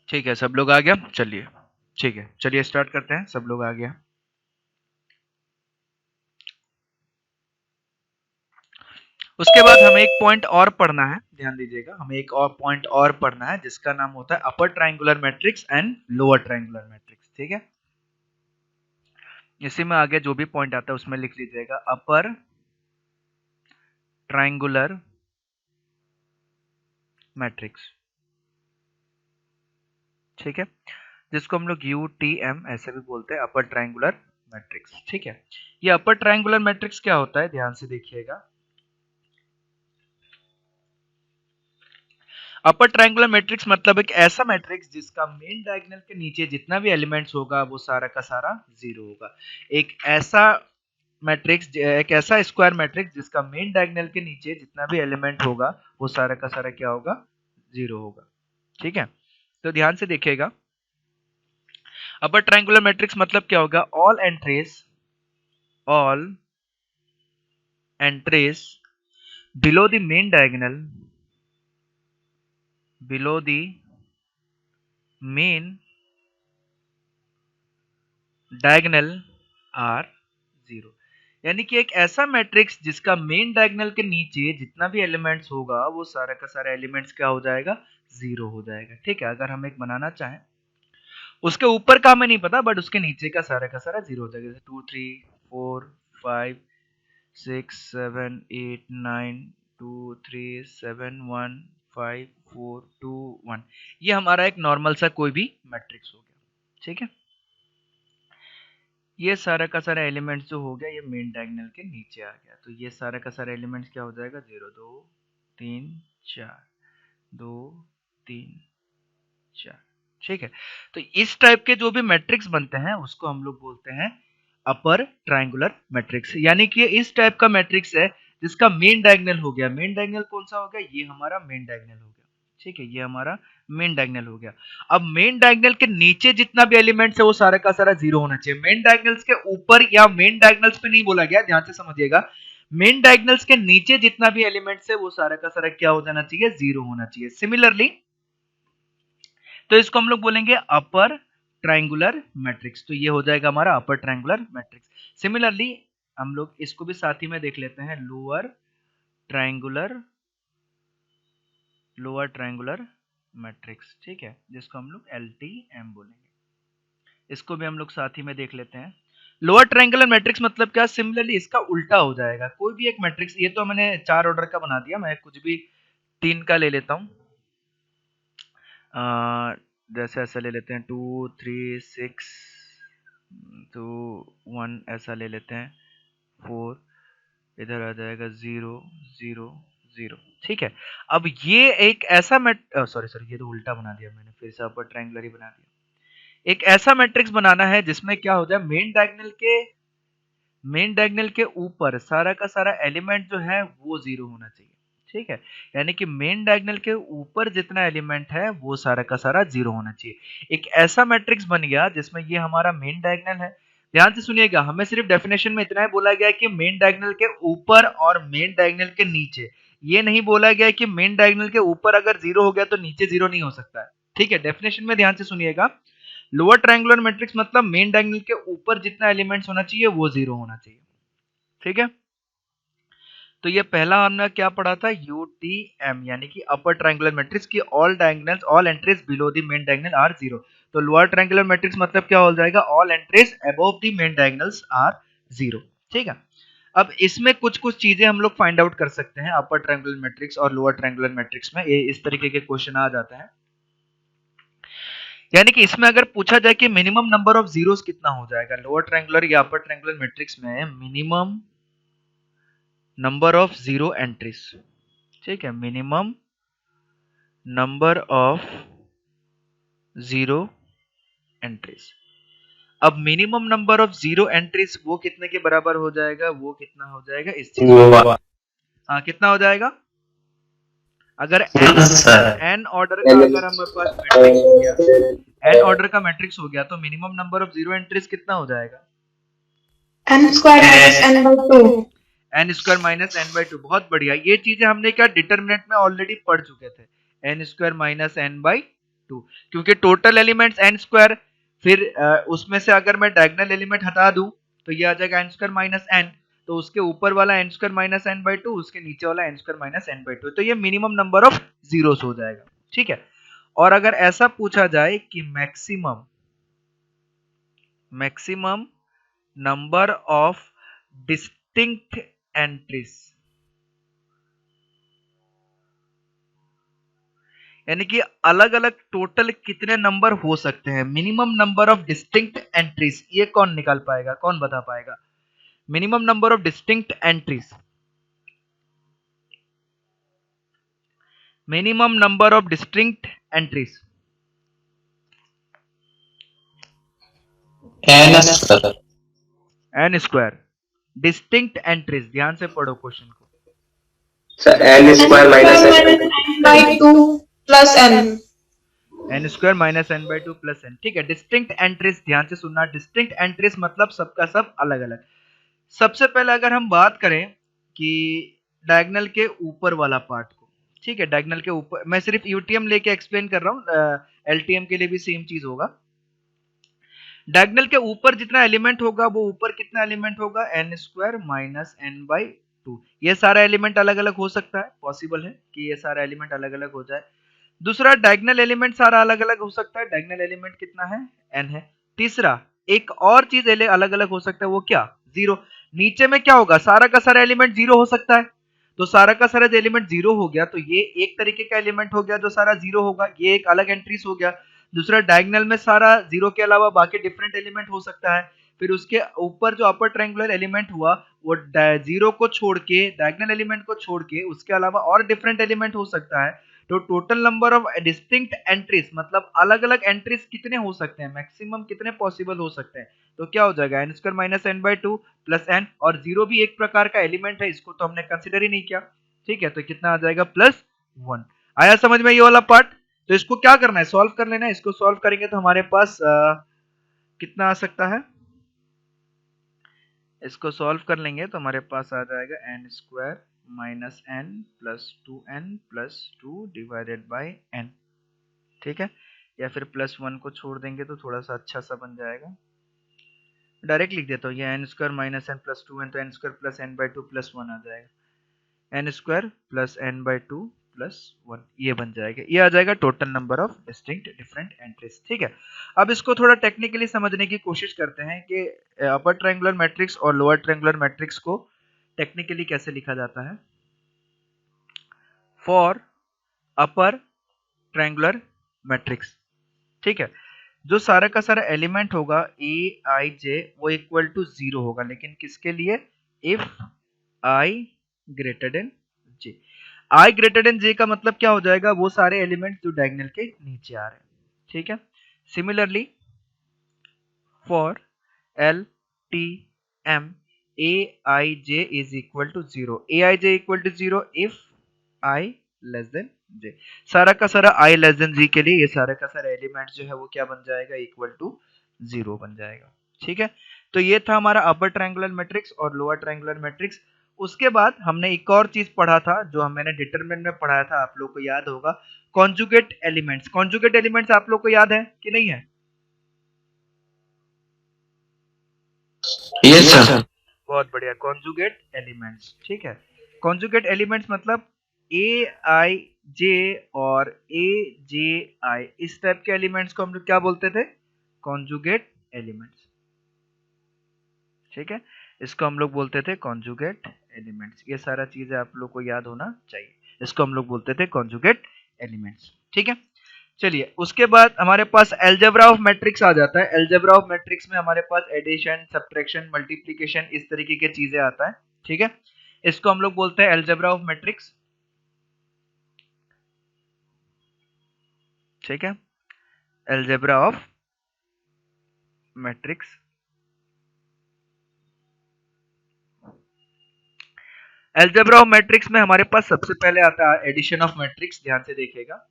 ठीक है, सब लोग आ गया? चलिए, ठीक है, चलिए स्टार्ट करते हैं। सब लोग आ गया। उसके बाद हमें एक पॉइंट और पढ़ना है, ध्यान दीजिएगा, हमें एक और पॉइंट और पढ़ना है जिसका नाम होता है अपर triangular matrix and lower triangular matrix. ठीक है, इसी में आगे जो भी पॉइंट आता है उसमें लिख लीजिएगा अपर ट्रायंगुलर मैट्रिक्स। ठीक है, जिसको हम लोग UTM ऐसे भी बोलते हैं, अपर ट्रायंगुलर मैट्रिक्स। ठीक है, ये अपर ट्रायंगुलर मैट्रिक्स क्या होता है, ध्यान से देखिएगा। अपर ट्रायंगुलर मैट्रिक्स मतलब एक ऐसा मैट्रिक्स जिसका मेन डायगोनल के नीचे जितना भी एलिमेंट्स होगा वो सारा का सारा जीरो होगा। एक ऐसा मैट्रिक्स, एक ऐसा स्क्वायर मैट्रिक्स जिसका मेन डायगोनल के नीचे जितना भी एलिमेंट होगा वो सारा का सारा क्या होगा, जीरो होगा। ठीक है, तो ध्यान से देखिएगा, अपर ट्रायंगुलर मैट्रिक्स मतलब क्या होगा, all entries below the main diagonal, below the main diagonal are zero. यानी कि एक ऐसा मैट्रिक्स जिसका मेन डायगोनल के नीचे जितना भी एलिमेंट्स होगा वो सारा का सारा एलिमेंट्स क्या हो जाएगा, जीरो हो जाएगा। ठीक है, अगर हम एक बनाना चाहें, उसके ऊपर का हमें नहीं पता, बट उसके नीचे का सारा जीरो हो जाएगा। जैसे 2 3 4 5 6 7 8 9 2 3 7 1 5 4 2 1, ये हमारा एक नॉर्मल सा कोई भी मैट्रिक्स हो गया। ठीक है, ये सारा का सारा एलिमेंट्स जो हो गया ये मेन डायगोनल के नीचे आ गया, तो ये सारा का सारा एलिमेंट्स क्या हो जाएगा, 0 2 3 4 2 3 4। ठीक है, तो इस टाइप के जो भी मैट्रिक्स बनते हैं उसको हम लोग बोलते हैं अपर ट्रायंगुलर मैट्रिक्स। यानी कि इस टाइप का मैट्रिक्स है जिसका मेन डायगोनल हो गया, मेन डायगोनल कौन सा हो गया, ये हमारा मेन डायगोनल हो गया। ठीक है, ये हमारा मेन डायगोनल हो गया। अब मेन डायगोनल के नीचे जितना भी एलिमेंट्स है वो सारा का सारा जीरो होना चाहिए। मेन डायगोनल्स के ऊपर या मेन डायगोनल्स पे नहीं बोला गया, ध्यान से समझिएगा, मेन डायगोनल्स के नीचे जितना भी एलिमेंट्स है वो सारा का सारा क्या हो जाना चाहिए, जीरो होना चाहिए। सिमिलरली तो इसको हम लोग बोलेंगे अपर ट्रायंगुलर मैट्रिक्स, तो ये हो जाएगा हमारा अपर ट्रायंगुलर मैट्रिक्स। सिमिलरली हम लोग इसको भी साथ ही में देख लेते हैं, लोअर ट्रायंगुलर मैट्रिक्स। ठीक है, जिसको हम लोग LTM बोलेंगे, इसको भी हम लोग साथ ही में देख लेते हैं। लोअर ट्रायंगुलर मैट्रिक्स मतलब क्या, सिमिलरली इसका उल्टा हो जाएगा। कोई भी एक मैट्रिक्स, ये तो मैंने 4 ऑर्डर का बना दिया, मैं कुछ भी 3 का ले लेता हूँ, जैसे ऐसा ले लेते हैं 2 3 6 2 1, ऐसा ले लेते हैं 4, इधर आ जाएगा 0 0 0। ठीक है, अब ये एक ऐसा सॉरी ये तो उल्टा बना दिया मैंने, फिर से अपर ट्रायंगुलर ही बना दिया। एक ऐसा मैट्रिक्स बनाना है जिसमें क्या हो जाए, मेन डायगोनल के ऊपर सारा का सारा एलिमेंट जो है वो 0 होना चाहिए। ठीक है, यानी कि मेन डायगोनल के ऊपर जितना एलिमेंट है वो सारा का सारा 0 होना चाहिए। एक ऐसा मैट्रिक्स बन गया जिसमें ये हमारा मेन डायगोनल है। ध्यान से सुनिएगा, हमें सिर्फ डेफिनेशन में इतना ही बोला गया कि मेन डायगोनल के ऊपर और मेन डायगोनल के नीचे। ये नहीं बोला गया कि मेन डायगोनल के ऊपर अगर 0 हो गया तो नीचे 0 नहीं हो सकता है। ठीक है, डेफिनेशन में ध्यान से सुनिएगा, लोअर ट्रायंगुलर मैट्रिक्स मतलब मेन डायगोनल के ऊपर जितना एलिमेंट्स होना चाहिए वो 0 होना चाहिए। ठीक है, तो ये पहला हमने क्या पढ़ा था, UTM यानी कि अपर ट्रायंगुलर मैट्रिक्स की all diagonals all entries below the main diagonal are 0। तो लोअर ट्रायंगुलर मैट्रिक्स मतलब क्या हो जाएगा, all entries above the main diagonals are 0। ठीक है, अब इसमें कुछ कुछ चीजें हम लोग फाइंड आउट कर सकते हैं अपर ट्रायंगुलर मैट्रिक्स और लोअर ट्रायंगुलर मैट्रिक्स में, ये इस तरीके के क्वेश्चन आ जाते हैं। यानी कि इसमें अगर पूछा जाए कि मिनिमम नंबर ऑफ जीरोस कितना हो जाएगा लोअर ट्रायंगुलर या अपर ट्रायंगुलर मैट्रिक्स में, minimum number of zero entries. ठीक है, minimum number of zero entries. अब minimum number of zero entries वो कितने के बराबर हो जाएगा, वो कितना हो जाएगा इस चीज में, हाँ कितना हो जाएगा, अगर n ऑर्डर का अगर हमारे पास मैट्रिक्स हो गया, n ऑर्डर का मैट्रिक्स हो गया तो minimum number of zero entries कितना हो जाएगा, n square minus n by 2। n square minus n by 2। बहुत बढ़िया, ये चीजें हमने क्या डिटरमिनेंट में ऑलरेडी पढ़ चुके थे, n square minus n by 2, क्योंकि टोटल एलिमेंट्स n स्क्वायर, फिर उसमें से अगर मैं डायगोनल एलिमेंट हटा दूं तो ये आ जाएगा n स्क्वायर माइनस n, तो उसके ऊपर वाला n square minus n by 2, उसके नीचे वाला n square minus n by 2, तो ये मिनिमम नंबर ऑफ जीरोस हो जाएगा। ठीक है, और अगर ऐसा पूछा जाए कि maximum number of distinct entries, यानी कि अलग अलग टोटल कितने नंबर हो सकते हैं, minimum number of distinct entries, ये कौन निकाल पाएगा, कौन बता पाएगा, minimum number of distinct entries, minimum number of distinct entries, n square distinct entries. ध्यान से पढ़ो क्वेश्चन को, n square minus n by 2 plus n। n square minus n by 2 plus n। ठीक है, डिस्टिंक्ट एंट्रीज, ध्यान से सुनना, distinct entries मतलब सबका सब अलग अलग। सबसे पहले अगर हम बात करें कि डायगोनल के ऊपर वाला पार्ट को, ठीक है, डायगोनल के ऊपर, मैं सिर्फ यूटीएम लेके एक्सप्लेन कर रहा हूँ, एलटीएम के लिए भी सेम चीज होगा। डायगोनल के ऊपर जितना एलिमेंट होगा वो ऊपर कितना एलिमेंट होगा, n square minus n by 2। ये सारा एलिमेंट अलग अलग हो सकता है, पॉसिबल है कि ये सारा एलिमेंट अलग अलग हो जाए। दूसरा, डायगोनल एलिमेंट सारा अलग अलग हो सकता है, डायगोनल एलिमेंट कितना है, n है। तीसरा, एक और चीज अलग अलग हो सकता है, वो क्या, जीरो। नीचे में क्या होगा, सारा का सारा एलिमेंट जीरो हो सकता है, तो सारा का सारा जो एलिमेंट जीरो हो गया तो ये एक तरीके का एलिमेंट हो गया जो सारा जीरो होगा, ये एक अलग एंट्रीज हो गया। दूसरा, डायगोनल में सारा जीरो के अलावा बाकी डिफरेंट एलिमेंट हो सकता है। फिर उसके ऊपर जो अपर ट्रायंगुलर एलिमेंट हुआ वो जीरो को छोड़ के, डायगोनल एलिमेंट को छोड़ के उसके अलावा और डिफरेंट एलिमेंट हो सकता है। तो total number of distinct entries मतलब अलग अलग एंट्रीज कितने हो सकते हैं, मैक्सिमम कितने पॉसिबल हो सकते हैं, तो क्या हो जाएगा, n square minus n by 2 plus n, और जीरो भी एक प्रकार का एलिमेंट है, इसको तो हमने कंसिडर ही नहीं किया। ठीक है, तो कितना आ जाएगा, +1। आया समझ में ये वाला पार्ट। तो इसको क्या करना है, सॉल्व कर लेना है। इसको सॉल्व करेंगे तो हमारे पास कितना आ सकता है, इसको सॉल्व कर लेंगे तो हमारे पास आ जाएगा n square minus n plus 2n plus 2 divided by n। ठीक है, या फिर +1 को छोड़ देंगे तो थोड़ा सा अच्छा सा बन जाएगा, डायरेक्ट लिख देता हूँ, ये n square minus n plus 2n, तो n square plus n by 2 plus 1 आ जाएगा, n square plus n by 2 plus 1, ये बन जाएगा, ये आ जाएगा total number of distinct different entries. ठीक है, अब इसको थोड़ा टेक्निकली समझने की कोशिश करते हैं कि अपर ट्रायंगुलर मैट्रिक्स और लोअर ट्रायंगुलर मैट्रिक्स को टेक्निकली कैसे लिखा जाता है। For upper triangular matrix. ठीक है, जो सारा का सारा एलिमेंट होगा ए आई जे वो इक्वल टू 0 होगा, लेकिन किसके लिए? If I greater than J. I greater than J का मतलब क्या हो जाएगा? वो सारे एलिमेंट जो डायगोनल के नीचे आ रहे हैं। ठीक है, similarly for L T M A I J is equal to 0, A I J equal to 0 if I less than J. सारा का सारा आई लेस देन जी के लिए ये सारा का सारा एलिमेंट जो है वो क्या बन जाएगा? इक्वल टू 0 बन जाएगा। ठीक है, तो ये था हमारा अपर ट्रायंगुलर मैट्रिक्स और लोअर ट्रायंगुलर मैट्रिक्स। उसके बाद हमने एक और चीज पढ़ा था जो मैंने डिटरमिनेंट में पढ़ाया था, आप लोग को याद होगा, कॉन्जुगेट एलिमेंट्स। कॉन्जुगेट एलिमेंट्स आप लोग को याद है कि नहीं है? Yes, sir. बहुत बढ़िया, कॉन्जुगेट एलिमेंट्स। ठीक है, कॉन्जुगेट एलिमेंट्स मतलब ए आई जे और ए जे आई, इस टाइप के एलिमेंट्स को हम लोग क्या बोलते थे? Conjugate elements. ठीक है, इसको हम लोग बोलते थे कॉन्जुगेट एलिमेंट्स। ये सारा चीजें आप लोग को याद होना चाहिए, इसको हम लोग बोलते थे कॉन्जुगेट एलिमेंट्स। ठीक है, चलिए उसके बाद हमारे पास अलजेब्रा ऑफ मैट्रिक्स आ जाता है। अलजेब्रा ऑफ मैट्रिक्स में हमारे पास एडिशन, सब्ट्रैक्शन, मल्टीप्लिकेशन, इस तरीके के चीजें आता है। ठीक है, इसको हम लोग बोलते हैं अलजेब्रा ऑफ मैट्रिक्स। ठीक है, algebra of matrix. Algebra of matrix में हमारे पास सबसे पहले आता है एडिशन ऑफ मैट्रिक्स। ध्यान से देखिएगा,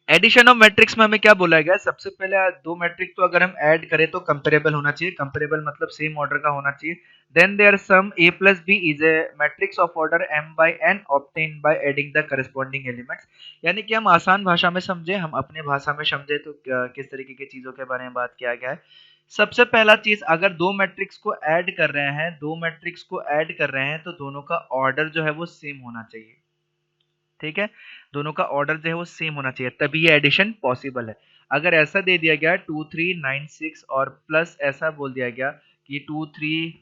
एडिशन ऑफ मैट्रिक्स में हमें क्या बोला गया? सबसे पहले दो मैट्रिक्स तो अगर हम ऐड करें तो कंपेरेबल होना चाहिए। कंपेरेबल मतलब सेम ऑर्डर का होना चाहिए। Then their sum a plus b is a matrix of order m by n obtained by adding the corresponding elements। यानी कि हम आसान भाषा में समझे, हम अपने भाषा में समझे तो किस तरीके की चीजों के बारे में बात किया गया है। सबसे पहला चीज, अगर दो मैट्रिक्स को ऐड कर रहे हैं, दो मैट्रिक्स को ऐड कर रहे हैं तो दोनों का ऑर्डर जो है वो सेम होना चाहिए। ठीक है, दोनों का ऑर्डर जो है वो सेम होना चाहिए, तभी ये एडिशन पॉसिबल है। अगर ऐसा दे दिया गया 2 3 9 6 और प्लस ऐसा बोल दिया गया कि 2 3,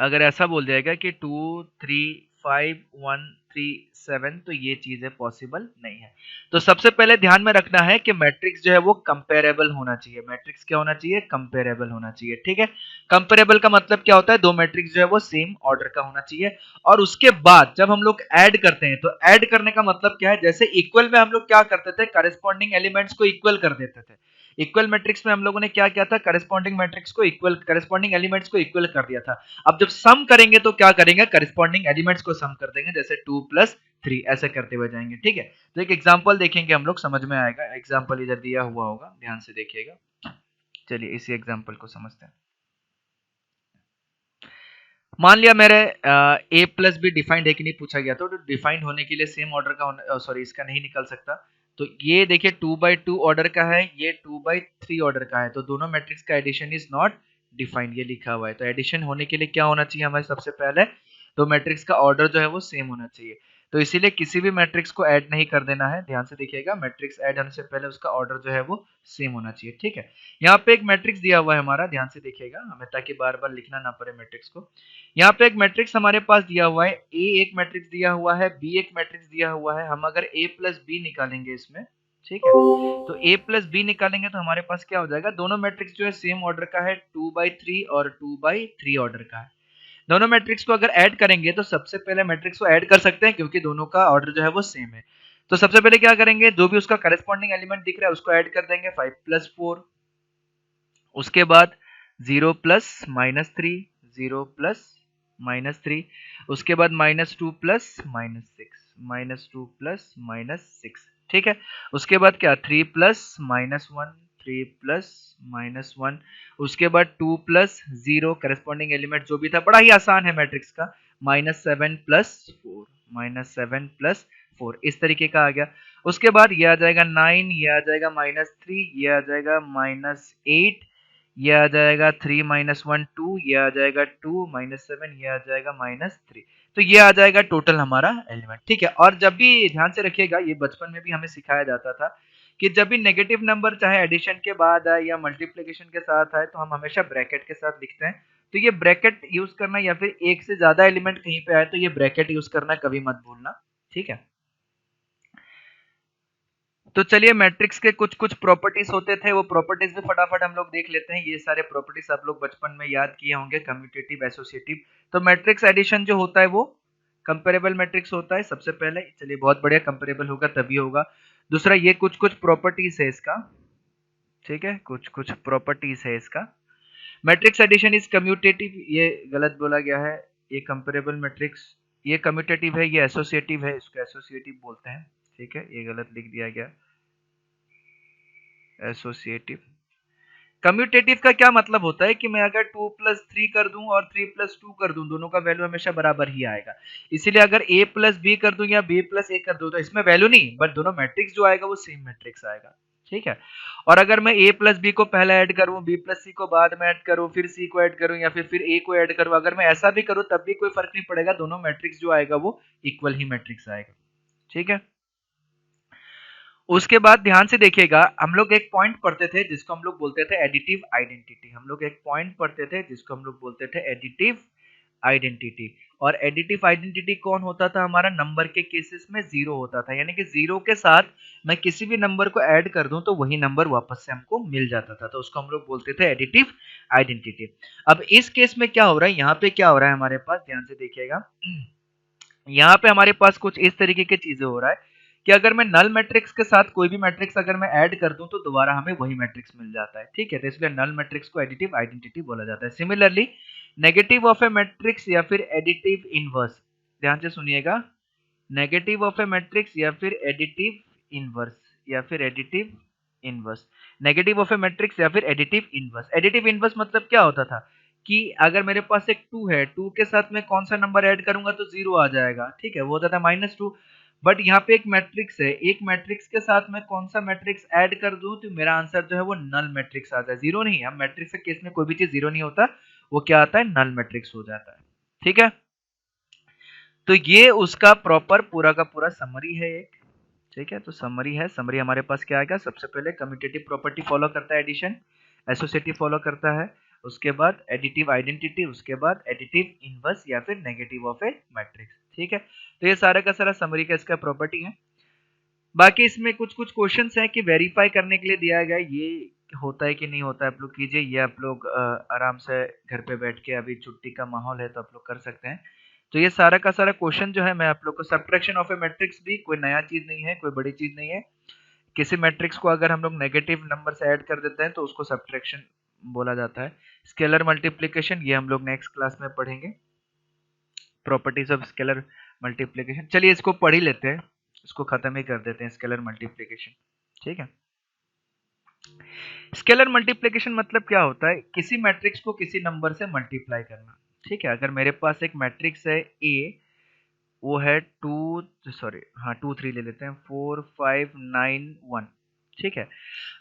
अगर ऐसा बोल दिया गया कि 2 3 5 1 3 7, तो ये चीजें पॉसिबल नहीं है। तो सबसे पहले ध्यान में रखना है कि मैट्रिक्स जो है वो कंपेरेबल होना चाहिए। मैट्रिक्स क्या होना चाहिए? कंपेरेबल होना चाहिए। ठीक है, कंपेरेबल का मतलब क्या होता है? दो मैट्रिक्स जो है वो सेम ऑर्डर का होना चाहिए। और उसके बाद जब हम लोग ऐड करते हैं तो ऐड करने का मतलब क्या है? जैसे इक्वल में हम लोग क्या करते थे? करस्पॉन्डिंग एलिमेंट्स को इक्वल कर देते थे। इक्वल मैट्रिक्स में हम लोगों ने क्या किया था? करस्पॉन्डिंग मैट्रिक्स को इक्वल, करस्पॉन्डिंग एलिमेंट्स को इक्वल कर दिया था। अब जब सम करेंगे तो क्या करेंगे? करस्पॉन्डिंग एलिमेंट्स को सम कर देंगे, जैसे 2 प्लस 3 ऐसे करते हुए जाएंगे। ठीक है, तो एक एग्जांपल देखेंगे हम लोग, समझ में आएगा। एग्जांपल इधर दिया हुआ होगा, ध्यान से देखिएगा। चलिए इसी एग्जांपल को समझते हैं। मान लिया मेरे a प्लस बी डिफाइंड है कि नहीं पूछा गया, तो डिफाइंड होने के लिए सेम ऑर्डर का होना, सॉरी इसका नहीं निकल सकता। तो ये देखिए 2/2 ऑर्डर का है, ये 2/3 ऑर्डर का है, तो दोनों मैट्रिक्स का एडिशन इज नॉट डिफाइंड, ये लिखा हुआ है। तो एडिशन होने के लिए क्या होना चाहिए हमारे? सबसे पहले दो मैट्रिक्स का ऑर्डर जो है वो सेम होना चाहिए। तो इसीलिए किसी भी मैट्रिक्स को ऐड नहीं कर देना है। ध्यान से देखिएगा, मैट्रिक्स ऐड होने से पहले उसका ऑर्डर जो है वो सेम होना चाहिए। ठीक है, यहाँ पे एक मैट्रिक्स दिया हुआ है हमारा, ध्यान से देखिएगा हमें, ताकि बार बार लिखना ना पड़े मैट्रिक्स को। यहाँ पे एक मैट्रिक्स हमारे पास दिया हुआ है, ए एक मैट्रिक्स दिया हुआ है, बी एक मैट्रिक्स दिया हुआ है। हम अगर ए प्लस बी निकालेंगे इसमें, ठीक है, तो ए प्लस बी निकालेंगे तो हमारे पास क्या हो जाएगा? दोनों मैट्रिक्स जो है सेम ऑर्डर का है, 2/3 और 2/3 ऑर्डर का है। दोनों मैट्रिक्स को अगर ऐड करेंगे तो सबसे पहले मैट्रिक्स को ऐड कर सकते हैं क्योंकि दोनों का ऑर्डर जो है वो सेम है। तो सबसे पहले क्या करेंगे? जो भी उसका करस्पॉन्डिंग एलिमेंट दिख रहा है उसको ऐड कर देंगे, 5 + 4। उसके बाद 0 + -3, 0 + -3। उसके बाद -2 + -6, -2 + -6। ठीक है, उसके बाद क्या? 3 + -1, 3 + -1। उसके बाद 2 + 0, करस्पॉन्डिंग एलिमेंट जो भी था, बड़ा ही आसान है मैट्रिक्स का, -7 + 4, -7 + 4, इस तरीके का आ गया। उसके बाद ये आ जाएगा 9, ये आ जाएगा -3, ये आ जाएगा -8, ये आ जाएगा 3 - 1 2, ये आ जाएगा 2 - 7, ये आ जाएगा -3। तो ये आ जाएगा टोटल हमारा एलिमेंट। ठीक है, और जब भी ध्यान से रखिएगा, ये बचपन में भी हमें सिखाया जाता था कि जब भी नेगेटिव नंबर चाहे एडिशन के बाद आए या मल्टीप्लिकेशन के साथ आए तो हम हमेशा ब्रैकेट के साथ लिखते हैं, तो ये ब्रैकेट यूज करना, या फिर एक से ज्यादा एलिमेंट कहीं पे आए तो ये ब्रैकेट यूज करना कभी मत भूलना, ठीक है। तो चलिए मैट्रिक्स के कुछ कुछ प्रॉपर्टीज होते थे, वो प्रॉपर्टीज भी फटाफट हम लोग देख लेते हैं। ये सारे प्रॉपर्टीज आप लोग बचपन में याद किए होंगे, कम्यूटेटिव, एसोसिएटिव। तो मैट्रिक्स एडिशन जो होता है वो कंपेरेबल मैट्रिक्स होता है सबसे पहले। चलिए बहुत बढ़िया, कंपेरेबल होगा तभी होगा। दूसरा, ये कुछ कुछ प्रॉपर्टीज है इसका, ठीक है, कुछ कुछ प्रॉपर्टीज है इसका। मैट्रिक्स एडिशन इज कम्यूटेटिव, ये गलत बोला गया है। ये कंपेरेबल मैट्रिक्स, ये कम्यूटेटिव है, ये एसोसिएटिव है, इसको एसोसिएटिव बोलते हैं, ठीक है, ये गलत लिख दिया गया, एसोसिएटिव। कम्यूटेटिव का क्या मतलब होता है कि मैं अगर 2 प्लस 3 कर दूं और 3 प्लस 2 कर दूं, दोनों का वैल्यू हमेशा बराबर ही आएगा। इसीलिए अगर a प्लस बी कर दूं या b प्लस a कर दूं तो इसमें वैल्यू नहीं, बट दोनों मैट्रिक्स जो आएगा वो सेम मैट्रिक्स आएगा, ठीक है। और अगर मैं a प्लस बी को पहले ऐड करूं, b प्लस c को बाद में ऐड करूं, फिर c को ऐड करूं या फिर a को ऐड करूं, अगर मैं ऐसा भी करूं तब भी कोई फर्क नहीं पड़ेगा, दोनों मैट्रिक्स जो आएगा वो इक्वल ही मैट्रिक्स आएगा, ठीक है। उसके बाद ध्यान से देखिएगा, हम लोग एक पॉइंट पढ़ते थे जिसको हम लोग बोलते थे एडिटिव आइडेंटिटी। हम लोग एक पॉइंट पढ़ते थे जिसको हम लोग बोलते थे एडिटिव आइडेंटिटी। और एडिटिव आइडेंटिटी कौन होता था? हमारा नंबर के केसेस में जीरो होता था, यानी कि जीरो के साथ मैं किसी भी नंबर को ऐड कर दूं तो वही नंबर वापस से हमको मिल जाता था, तो उसको हम लोग बोलते थे एडिटिव आइडेंटिटी। अब इस केस में क्या हो रहा है, यहाँ पे क्या हो रहा है हमारे पास, ध्यान से देखिएगा। यहाँ पे हमारे पास कुछ इस तरीके की चीजें हो रहा है कि अगर मैं नल मैट्रिक्स के साथ कोई भी मैट्रिक्स अगर मैं ऐड कर दूं तो दोबारा हमें वही मैट्रिक्स मिल जाता है, ठीक है। तो इसलिए नल मैट्रिक्स को एडिटिव आइडेंटिटी बोला जाता है। Similarly negative of a matrix या फिर एडिटिव इनवर्स, ध्यान से सुनिएगा, नेगेटिव ऑफ ए मैट्रिक्स या फिर एडिटिव इनवर्स, या फिर additive inverse, negative of a matrix या फिर एडिटिव इनवर्स। एडिटिव इनवर्स मतलब क्या होता था कि अगर मेरे पास एक 2 है, 2 के साथ मैं कौन सा नंबर ऐड करूंगा तो 0 आ जाएगा, ठीक है, वो होता था -2। बट यहाँ पे एक मैट्रिक्स है, एक मैट्रिक्स के साथ मैं कौन सा मैट्रिक्स ऐड कर दूं तो मेरा आंसर जो है वो नल मैट्रिक्स आ जाए, जीरो नहीं। हम मैट्रिक्स के केस में कोई भी चीज जीरो नहीं होता, वो क्या आता है, नल मैट्रिक्स हो जाता है, ठीक है। तो ये उसका प्रॉपर पूरा का पूरा समरी है एक, ठीक है। तो समरी है, समरी हमारे पास क्या आएगा, सबसे पहले कम्यूटेटिव प्रॉपर्टी फॉलो करता है एडिशन, एसोसिएटिव फॉलो करता है, उसके बाद एडिटिव आइडेंटिटी, उसके बाद एडिटिव इनवर्स या फिर नेगेटिव ऑफ ए मैट्रिक्स, ठीक है। तो ये सारा का सारा समरी का इसका प्रॉपर्टी है। बाकी इसमें कुछ कुछ क्वेश्चंस हैं कि वेरीफाई करने के लिए दिया गया, ये होता है कि नहीं होता है आप लोग कीजिए, ये आप लोग आराम से घर पे बैठ के, अभी छुट्टी का माहौल है तो आप लोग कर सकते हैं। तो ये सारा का सारा क्वेश्चन जो है मैं आप लोग को, सब्ट्रैक्शन ऑफ ए मैट्रिक्स भी कोई नया चीज नहीं है, कोई बड़ी चीज नहीं है। किसी मैट्रिक्स को अगर हम लोग नेगेटिव नंबर से ऐड कर देते हैं तो उसको सब्ट्रैक्शन बोला जाता है। स्केलर मल्टीप्लिकेशन ये हम लोग नेक्स्ट क्लास में पढ़ेंगे, प्रॉपर्टीज ऑफ स्केलर मल्टीप्लिकेशन। चलिए इसको पढ़ ही लेते हैं, इसको खत्म ही कर देते हैं, स्केलर मल्टीप्लिकेशन, ठीक है। स्केलर मल्टीप्लिकेशन मतलब क्या होता है, किसी मैट्रिक्स को किसी नंबर से मल्टीप्लाई करना, ठीक है। अगर मेरे पास एक मैट्रिक्स है ए, वो है 2 3 ले लेते हैं, 4 5 9 1, ठीक है।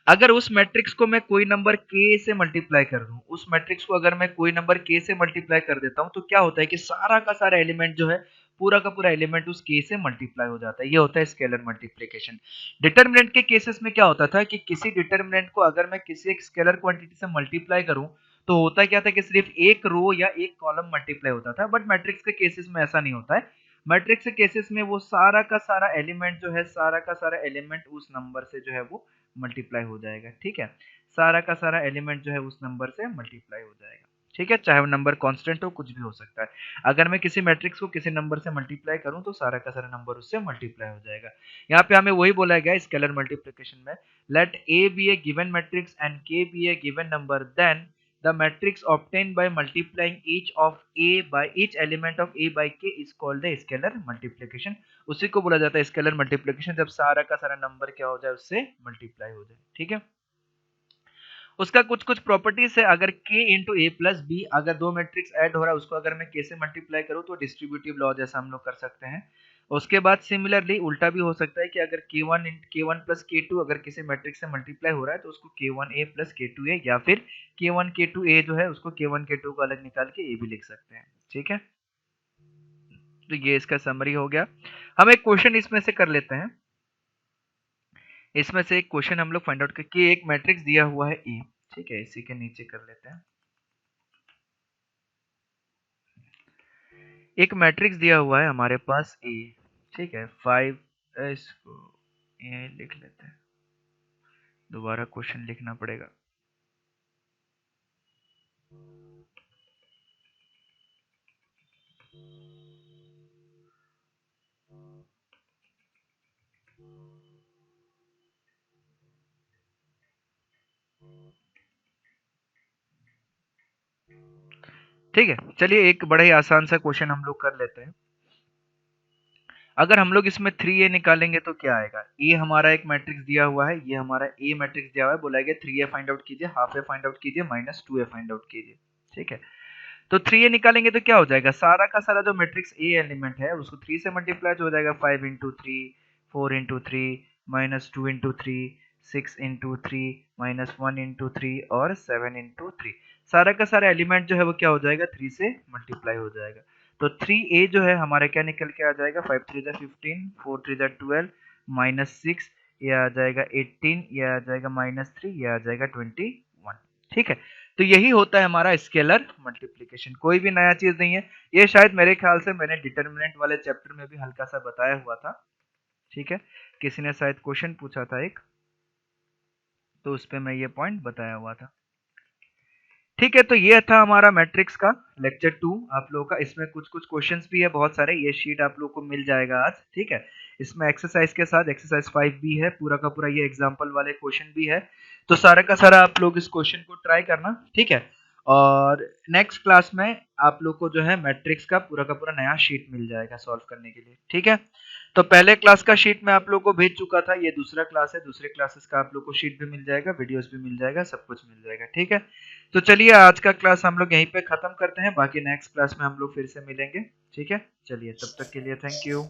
अगर उस मैट्रिक्स को मैं कोई नंबर k से मल्टीप्लाई कर दूं, उस मैट्रिक्स को अगर मैं कोई नंबर k से मल्टीप्लाई कर देता हूं तो क्या होता है कि सारा का सारा एलिमेंट जो है, पूरा का पूरा एलिमेंट उस k से मल्टीप्लाई हो जाता है, ये होता है स्केलर मल्टीप्लिकेशन। डिटर्मिनेंट के केसेस में क्या होता था कि किसी डिटर्मिनेंट को अगर मैं किसी एक स्केलर क्वांटिटी से मल्टीप्लाई करूं तो होता क्या था कि सिर्फ एक रो या एक कॉलम मल्टीप्लाई होता था, बट मैट्रिक्स के केसेस में ऐसा नहीं होता है। मैट्रिक्स के केसेस में वो सारा का सारा एलिमेंट जो है, सारा का सारा एलिमेंट उस नंबर से जो है वो मल्टीप्लाई हो जाएगा, ठीक है। सारा का सारा एलिमेंट जो है उस नंबर से मल्टीप्लाई हो जाएगा, ठीक है, चाहे वो नंबर कांस्टेंट हो, कुछ भी हो सकता है। अगर मैं किसी मैट्रिक्स को किसी नंबर से मल्टीप्लाई करूं तो सारा का सारा नंबर उससे मल्टीप्लाई हो जाएगा। यहाँ पे हमें वही बोला गया स्केलर मल्टीप्लिकेशन में, let A be a given matrix and K be a given number, then the matrix obtained by multiplying each element of a by k is called the scalar multiplication। उसी को बोला जाता है scalar multiplication, जब सारा का सारा number क्या हो जाए, उससे मल्टीप्लाई हो जाए, ठीक है। उसका कुछ कुछ प्रॉपर्टीज है, अगर k इंटू ए प्लस बी, अगर दो मैट्रिक्स ऐड हो रहा है उसको अगर मैं k से मल्टीप्लाई करूँ तो डिस्ट्रीब्यूटिव लॉ जैसा हम लोग कर सकते हैं। उसके बाद सिमिलरली उल्टा भी हो सकता है कि अगर k1 प्लस k2 अगर किसी मैट्रिक्स से मल्टीप्लाई हो रहा है तो उसको k1a प्लस k2a, या फिर k1 k2a जो है उसको k1 k2 को अलग निकाल के a भी लिख सकते हैं, ठीक है। तो ये इसका समरी हो गया। हम एक क्वेश्चन इसमें से कर लेते हैं, इसमें से एक क्वेश्चन हम लोग फाइंड आउट करके, एक मैट्रिक्स दिया हुआ है ए, ठीक है, इसी के नीचे कर लेते हैं। एक मैट्रिक्स दिया हुआ है हमारे पास ए, ठीक है 5, इसको ये लिख लेते हैं, दोबारा क्वेश्चन लिखना पड़ेगा। ठीक है, चलिए एक बड़ा ही आसान सा क्वेश्चन हम लोग कर लेते हैं। अगर हम लोग इसमें 3a निकालेंगे तो क्या आएगा? ए हमारा एक मैट्रिक्स दिया हुआ है, ये हमारा ए मैट्रिक्स दिया हुआ है, बोला गया 3a फाइंड आउट कीजिए, हाफ ए फाइंड आउट कीजिए, माइनस 2a फाइंड आउट कीजिए। ठीक है, तो 3a निकालेंगे तो क्या हो जाएगा? सारा का सारा जो मैट्रिक्स ए एलिमेंट है उसको 3 से मल्टीप्लाई हो जाएगा, 5 into 3, 4 into 3, minus 2 into 3, 6 into 3, minus 1 into 3 और 7 इंटू 3। सारा का सारा एलिमेंट जो है वो क्या हो जाएगा? 3 से मल्टीप्लाई हो जाएगा। तो 3a जो है हमारा क्या निकल के आ जाएगा? 5 3 जा 15, 4 3 जा 12, माइनस 6, ये आ जाएगा 18, ये आ जाएगा माइनस 3, ये आ जाएगा 21। ठीक है, तो यही होता है हमारा स्केलर मल्टीप्लिकेशन, कोई भी नया चीज नहीं है। ये शायद मेरे ख्याल से मैंने डिटर्मिनेंट वाले चैप्टर में भी हल्का सा बताया हुआ था। ठीक है, किसी ने शायद क्वेश्चन पूछा था एक, तो उस पे मैं ये पॉइंट बताया हुआ था। ठीक है, तो ये था हमारा मैट्रिक्स का लेक्चर 2 आप लोगों का। इसमें कुछ कुछ क्वेश्चंस भी है बहुत सारे, ये शीट आप लोगों को मिल जाएगा आज। ठीक है, इसमें एक्सरसाइज के साथ एक्सरसाइज 5 भी है, पूरा का पूरा ये एग्जांपल वाले क्वेश्चन भी है। तो सारा का सारा आप लोग इस क्वेश्चन को ट्राई करना। ठीक है, और नेक्स्ट क्लास में आप लोग को जो है मैट्रिक्स का पूरा नया शीट मिल जाएगा सॉल्व करने के लिए। ठीक है, तो पहले क्लास का शीट मैं आप लोग को भेज चुका था, ये दूसरा क्लास है, दूसरे क्लासेस का आप लोग को शीट भी मिल जाएगा, वीडियोस भी मिल जाएगा, सब कुछ मिल जाएगा। ठीक है, तो चलिए आज का क्लास हम लोग यहीं पे खत्म करते हैं, बाकी नेक्स्ट क्लास में हम लोग फिर से मिलेंगे। ठीक है, चलिए तब तक के लिए थैंक यू।